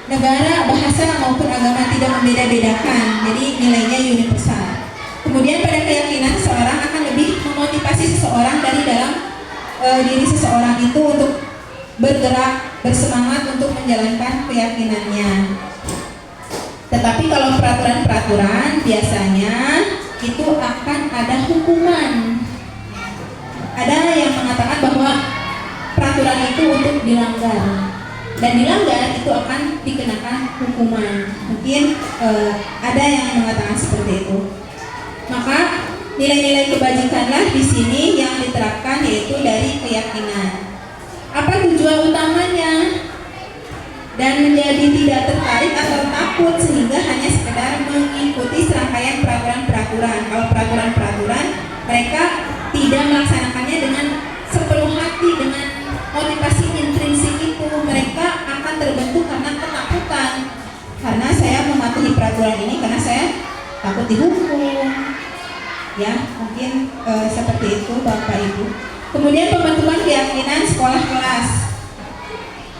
negara, bahasa maupun agama, tidak membeda-bedakan. Jadi nilainya universal. Kemudian pada keyakinan seorang akan lebih memotivasi seseorang dari dalam diri seseorang itu untuk bergerak, bersemangat untuk menjalankan keyakinannya. Tetapi kalau peraturan-peraturan biasanya itu akan ada hukuman. Ada yang mengatakan bahwa peraturan itu untuk dilanggar, dan dilanggar itu akan dikenakan hukuman. Mungkin ada yang mengatakan seperti itu. Maka nilai-nilai kebajikanlah di sini yang diterapkan, yaitu dari keyakinan. Apa tujuan utamanya? Dan menjadi tidak tertarik atau takut sehingga hanya sekedar mengikuti serangkaian peraturan-peraturan. Kalau peraturan-peraturan, mereka tidak melaksanakannya dengan sepenuh hati, dengan motivasi intrinsik itu. Mereka akan terbentuk karena ketakutan. Karena saya mematuhi peraturan ini karena saya takut dihukum. Ya, mungkin seperti itu Bapak Ibu. Kemudian pembentukan keyakinan sekolah kelas.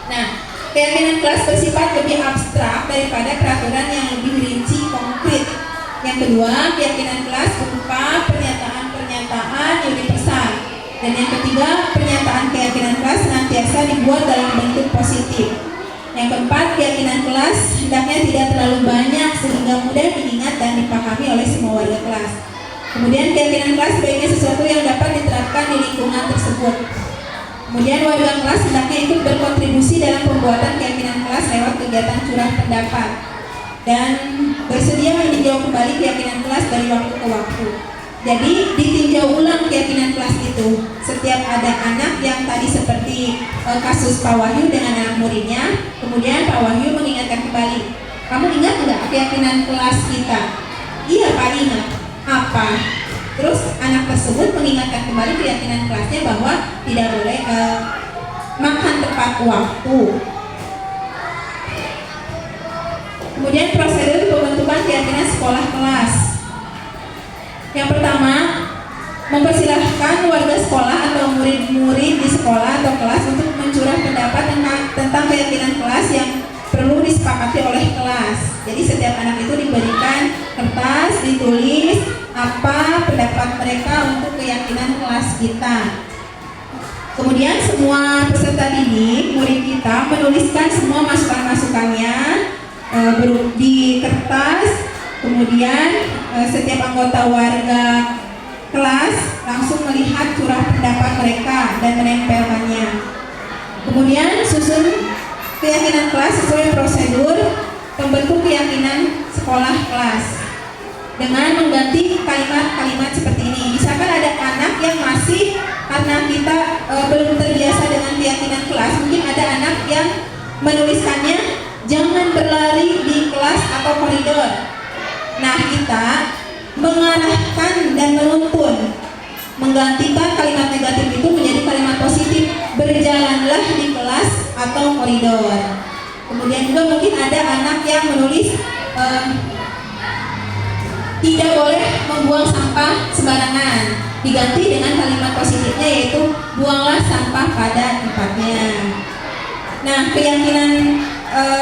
Nah, keyakinan kelas bersifat lebih abstrak daripada peraturan yang lebih rinci konkret. Yang kedua, keyakinan kelas berupa pernyataan-pernyataan universal. Dan yang ketiga, pernyataan keyakinan kelas senantiasa dibuat dalam bentuk positif. Yang keempat, keyakinan kelas hendaknya tidak terlalu banyak sehingga mudah diingat dan dipahami oleh semua warga kelas. Kemudian keyakinan kelas sebaiknya sesuatu yang dapat diterapkan di lingkungan tersebut. Kemudian warga kelas hendaknya ikut berkontribusi dalam pembuatan keyakinan kelas lewat kegiatan curah pendapat dan bersedia meninjau kembali keyakinan kelas dari waktu ke waktu. Jadi ditinjau ulang keyakinan kelas itu. Setiap ada anak yang tadi seperti kasus Pak Wahyu dengan anak muridnya, kemudian Pak Wahyu mengingatkan kembali, Kamu ingat nggak keyakinan kelas kita? Iya Pak, ingat. Apa? Terus anak tersebut mengingatkan kembali keyakinan kelasnya bahwa tidak boleh makan tepat waktu. Kemudian prosedur pembentukan keyakinan sekolah kelas. Yang pertama, mempersilahkan warga sekolah atau murid-murid di sekolah atau kelas untuk mencurah pendapat tentang keyakinan kelas yang perlu disepakati oleh kelas. Jadi setiap anak itu diberikan kertas, ditulis apa pendapat mereka untuk keyakinan kelas kita. Kemudian semua peserta didik, murid kita menuliskan semua masukan-masukannya di kertas. Kemudian setiap anggota warga kelas langsung melihat curah pendapat mereka dan menempelkannya. Kemudian susun keyakinan kelas sesuai prosedur pembentuk keyakinan sekolah kelas dengan mengganti kalimat-kalimat seperti ini. Misalkan ada anak yang masih, karena kita belum terbiasa dengan keyakinan kelas, mungkin ada anak yang menuliskannya jangan berlari di kelas atau koridor. Nah, kita mengarahkan dan menuntun, menggantikan kalimat negatif itu menjadi kalimat positif, berjalanlah di kelas atau koridor. Kemudian juga mungkin ada anak yang menulis tidak boleh membuang sampah sembarangan, diganti dengan kalimat positifnya yaitu buanglah sampah pada tempatnya. Nah, keyakinan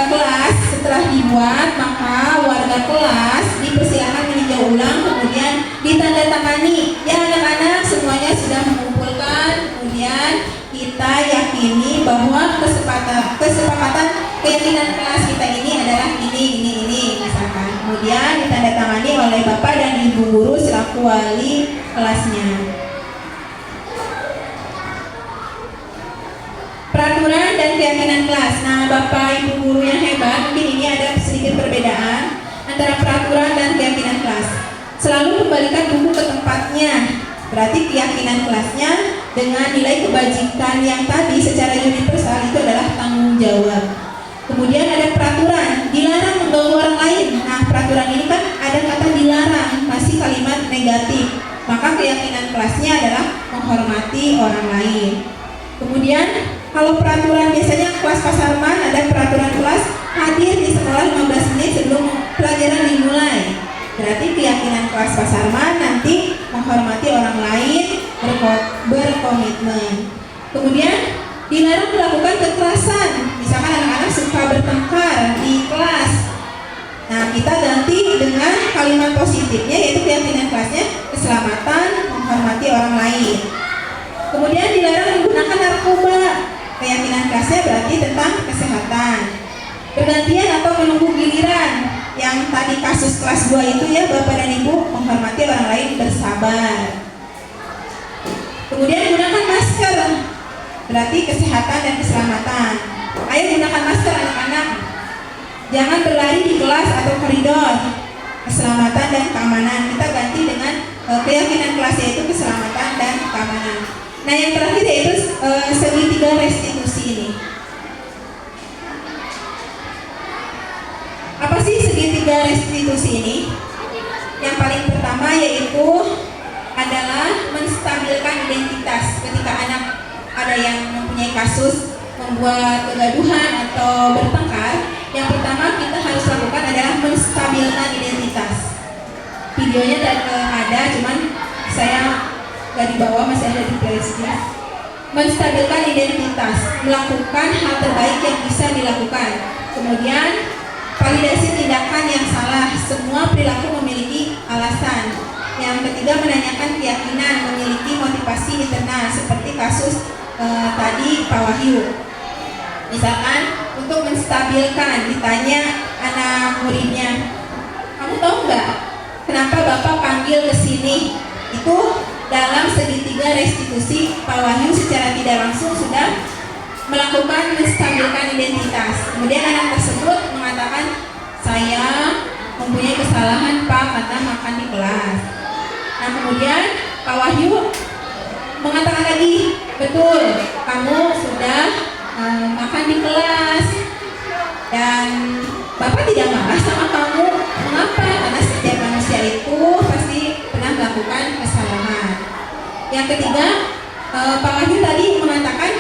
kelas setelah dibuat, maka warga kelas dipersilakan meninjau ulang, kemudian ditandatangani. Ya anak-anak semuanya sudah mengumpulkan, kemudian kita yakini bahwa kesepakatan keyakinan kelas kita ini adalah ini misalkan. Kemudian ditandatangani oleh Bapak dan Ibu guru selaku wali kelasnya. Peraturan dan keyakinan kelas. Nah, Bapak Ibu guru yang hebat, mungkin ini ada sedikit perbedaan antara peraturan dan keyakinan kelas. Selalu kembalikan buku ke tempatnya. Berarti keyakinan kelasnya dengan nilai kebajikan yang tadi secara universal itu adalah tanggung jawab. Kemudian ada peraturan, dilarang mengganggu orang lain. Nah, peraturan ini kan ada kata dilarang, masih kalimat negatif. Maka keyakinan kelasnya adalah menghormati orang lain. Kemudian kalau peraturan biasanya kelas Pak Sarman ada peraturan kelas hadir di sekolah 15 menit sebelum pelajaran dimulai. Berarti keyakinan kelas Pak Sarman nanti menghormati orang lain, berkomitmen. Kemudian dilarang melakukan kekerasan. Misalkan anak-anak suka bertengkar di kelas. Nah, kita ganti dengan kalimat positifnya yaitu keyakinan kelasnya keselamatan, menghormati orang lain. Kemudian dilarang menggunakan narkoba. Keyakinan kelasnya berarti tentang kesehatan. Bergantian atau menunggu giliran. Yang tadi kasus kelas 2 itu ya Bapak dan Ibu, menghormati orang lain, bersabar. Kemudian gunakan masker. Berarti kesehatan dan keselamatan. Ayo gunakan masker anak-anak. Jangan berlari di kelas atau koridor. Keselamatan dan keamanan. Kita ganti dengan keyakinan kelas yaitu keselamatan dan keamanan. Nah, yang terakhir yaitu segitiga restitusi ini. Apa sih segitiga restitusi ini? Yang paling pertama yaitu adalah menstabilkan identitas. Ketika anak ada yang mempunyai kasus membuat kegaduhan atau bertengkar, yang pertama kita harus lakukan adalah menstabilkan identitas. Videonya ada, cuman saya nggak dibawa, masih ada di playlist. Menstabilkan identitas, melakukan hal terbaik yang bisa dilakukan. Kemudian validasi tindakan yang salah. Semua perilaku memiliki alasan. Yang ketiga, menanyakan keyakinan, memiliki motivasi internal seperti kasus tadi Pak Wahyu. Misalkan untuk menstabilkan, ditanya anak muridnya, kamu tahu nggak kenapa Bapak panggil ke sini? Itu dalam segitiga restitusi Pak Wahyu secara tidak langsung sudah melakukan menstabilkan identitas. Kemudian anak tersebut mengatakan, saya mempunyai kesalahan Pak karena makan di kelas. Nah, kemudian Pak Wahyu mengatakan lagi, betul, kamu sudah makan di kelas dan Bapak tidak marah sama kamu. Mengapa? Karena setiap manusia itu pasti pernah melakukan kesalahan. Yang ketiga, Pak Wahyu tadi mengatakan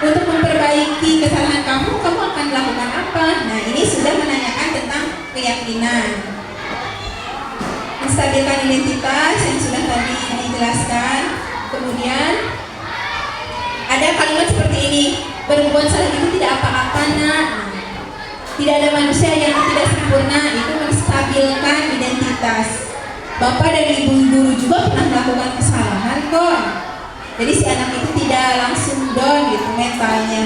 untuk memperbaiki kesalahan kamu akan melakukan apa? Nah, ini sudah menanyakan tentang keyakinan. Menstabilkan identitas yang sudah tadi dijelaskan. Kemudian ada kalimat seperti ini, berbuat salah itu tidak apa-apa nak. Tidak ada manusia yang tidak sempurna, itu menstabilkan identitas. Bapak dan ibu guru juga pernah melakukan kesalahan kok. Jadi si anak itu tidak langsung down gitu mentalnya.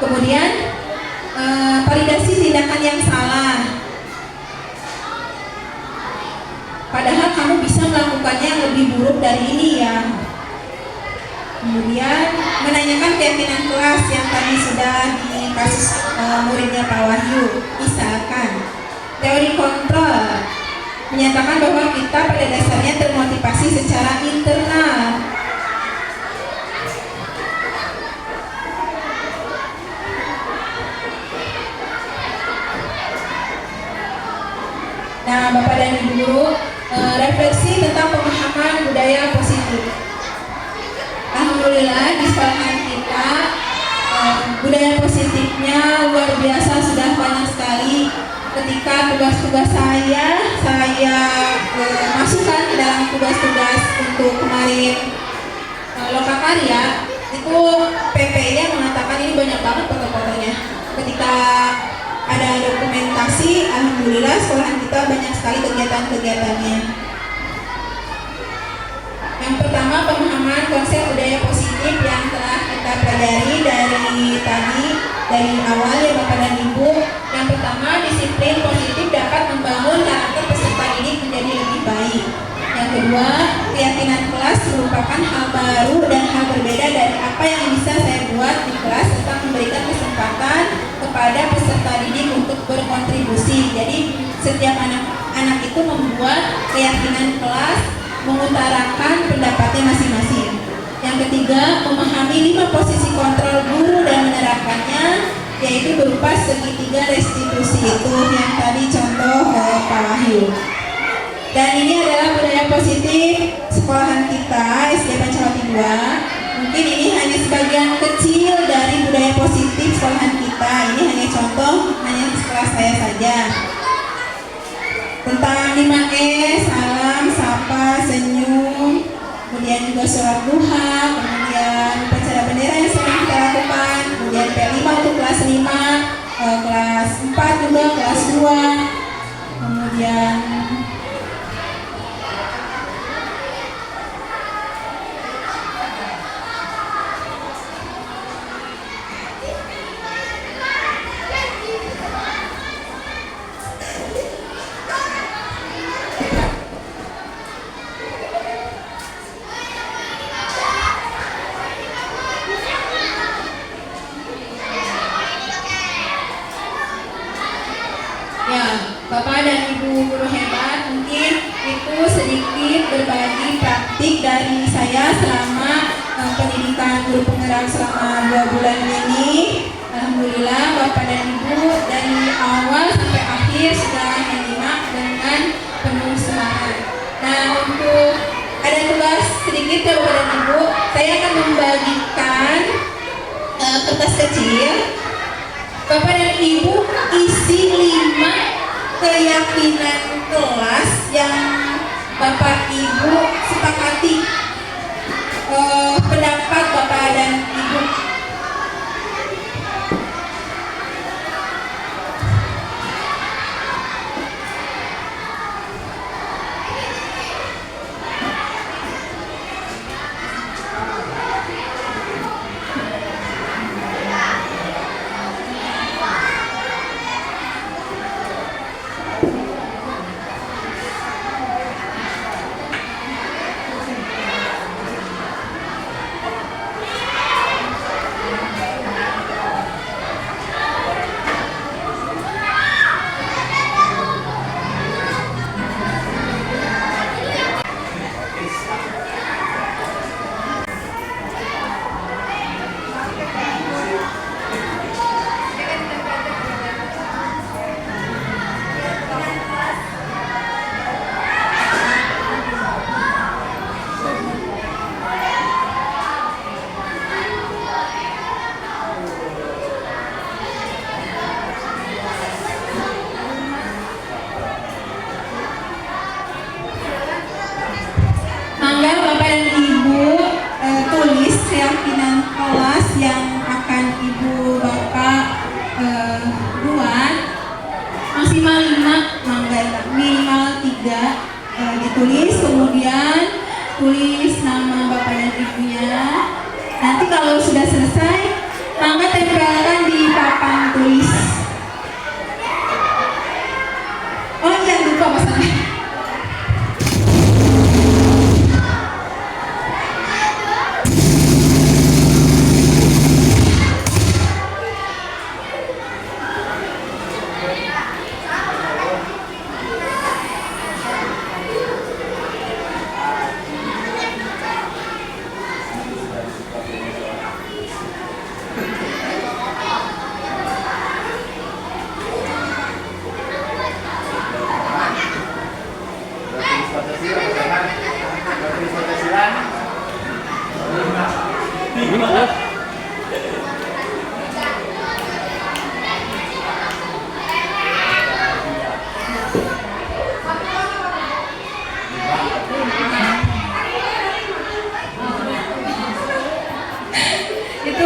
Kemudian validasi tindakan yang salah. Padahal kamu bisa melakukannya yang lebih buruk dari ini ya. Kemudian menanyakan keyakinan kelas yang tadi sudah di kasus muridnya Pak Wahyu. Misalkan teori kontrol menyatakan bahwa kita pada dasarnya termotivasi secara internal. Nah, Bapak dan Ibu guru, refleksi tentang pemahaman budaya positif. Alhamdulillah di sekolahan kita budaya positifnya luar biasa, sudah banyak sekali. Ketika tugas-tugas saya masukkan ke dalam tugas-tugas untuk kemarin lokakarya, itu PP-nya mengatakan ini banyak banget foto-fotonya. Ketika ada dokumentasi, alhamdulillah sekolahan kita banyak sekali kegiatan-kegiatannya. Yang pertama, pemahaman konsep budaya positif yang telah kita pelajari dari awal ya Bapak dan Ibu. Yang pertama, disiplin positif dapat membangun karakter peserta didik menjadi lebih baik. Yang kedua, keyakinan kelas merupakan hal baru dan hal berbeda dari apa yang bisa saya buat di kelas tentang memberikan kesempatan kepada peserta didik untuk berkontribusi. Jadi setiap anak itu membuat keyakinan kelas, mengutarakan pendapatnya masing-masing. Yang ketiga, memahami 5 posisi kontrol guru dan menerapkannya, yaitu berupa segitiga restitusi itu yang tadi contoh Pak Wahyu. Dan ini adalah budaya positif sekolahan kita SD Pancawati 2. Mungkin ini hanya sebagian kecil dari budaya positif sekolahan kita. Ini hanya contoh, hanya sekelas saya saja. Tentang 5E, salam, sapa, senyum, kemudian juga sholat duha, kemudian upacara bendera yang sering kita lakukan, kemudian P5 untuk kelas 5, kelas 4 juga, kelas 2, kemudian Bapak dan Ibu guru hebat, mungkin itu sedikit berbagi praktik dari saya selama pendidikan guru penggerak selama 2 bulan ini. Alhamdulillah Bapak dan Ibu dari awal sampai akhir sudah menyimak dengan penuh semangat. Nah, untuk ada tugas sedikit ya Bapak dan Ibu, saya akan membagikan kertas kecil. Bapak dan Ibu isi 5 keyakinan kelas yang Bapak Ibu sepakati, pendapat Bapak dan Ibu. kalau sudah selesai, maka tempelkan di papan tulis. Oh iya, lupa masalahnya. Itu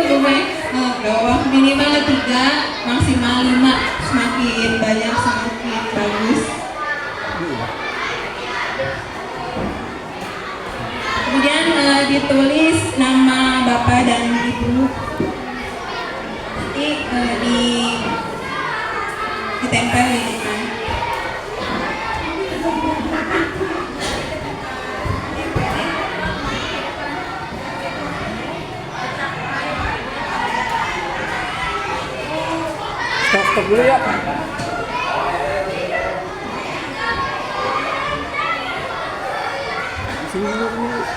bawah minimal 3, maksimal 5. Semakin banyak semakin bagus. Kemudian ditulis nama bapak dan ibu. Nanti ditempel di depan. Stop dulu ya.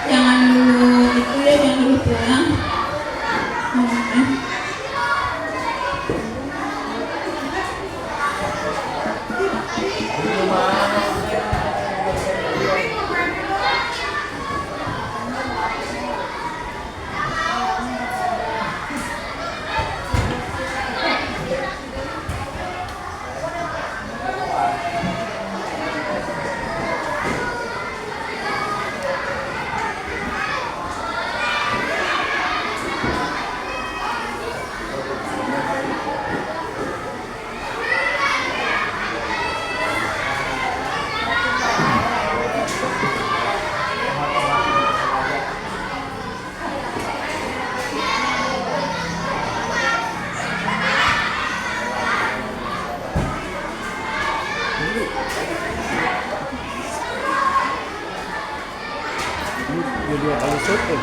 Jangan dulu itu ya, jangan dulu pulang. Video kali syuting.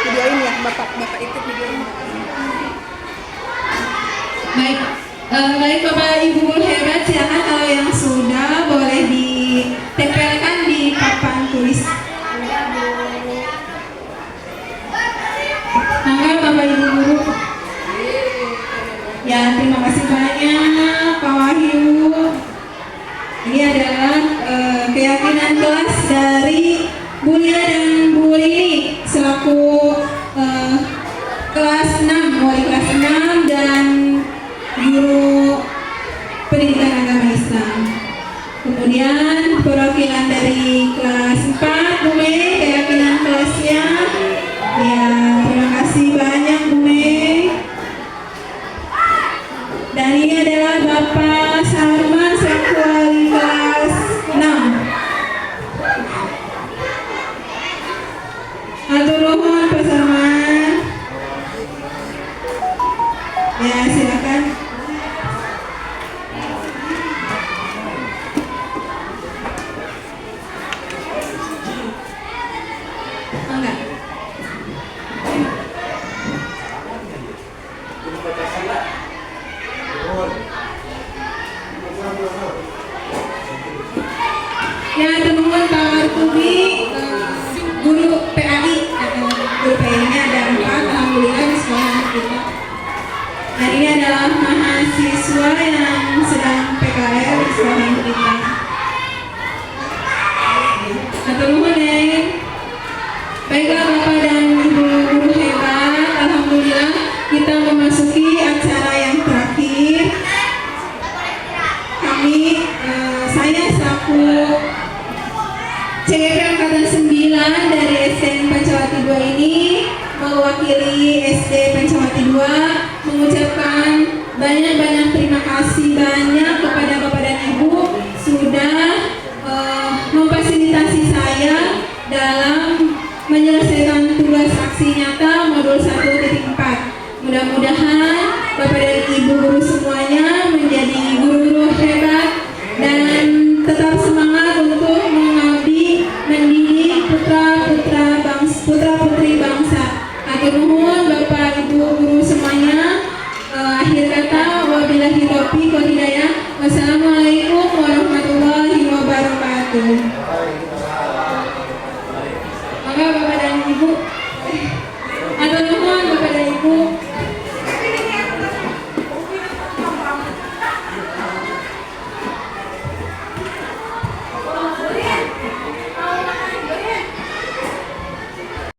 Videoin ya, bapak ikut videoin. Baik Bapak Ibu guru hebat, silakan kalau yang sudah boleh ditempelkan di papan tulis. Mangga Bapak Ibu guru. Ya, terima kasih banyak Pak Wahyu. Ini adalah keyakinan kelas dari Bu Lia dan Bu Lili selaku kelas 6, wali kelas 6 dan guru pendidikan agama Islam. Kemudian perwakilan dari kelas 4, Bu Mei, keyakinan kelasnya. Ya, terima kasih banyak Bu Mei. Dan ini adalah Bapak Sarman selaku wali kelas 6. Hatur nuhun Pak Sarman. Ya, Ubi guru PAI, guru PAI-nya ada 4, alhamdulillah di sekolah kita. Dan ini adalah mahasiswa yang sedang PKL di sekolah kita. Atur nuhun. Baiklah Bapak dan Ibu guru hebat, alhamdulillah kita memasuki acara yang terakhir. Saya selaku CGP Angkatan 9 dari SDN Pancawati 2 ini mewakili SD Pancawati 2 mengucapkan banyak terima kasih banyak kepada Bapak dan Ibu sudah memfasilitasi saya dalam menyelesaikan tugas aksi nyata modul 1.4. Mudah-mudahan Bapak dan Ibu guru semuanya menjadi guru-guru hebat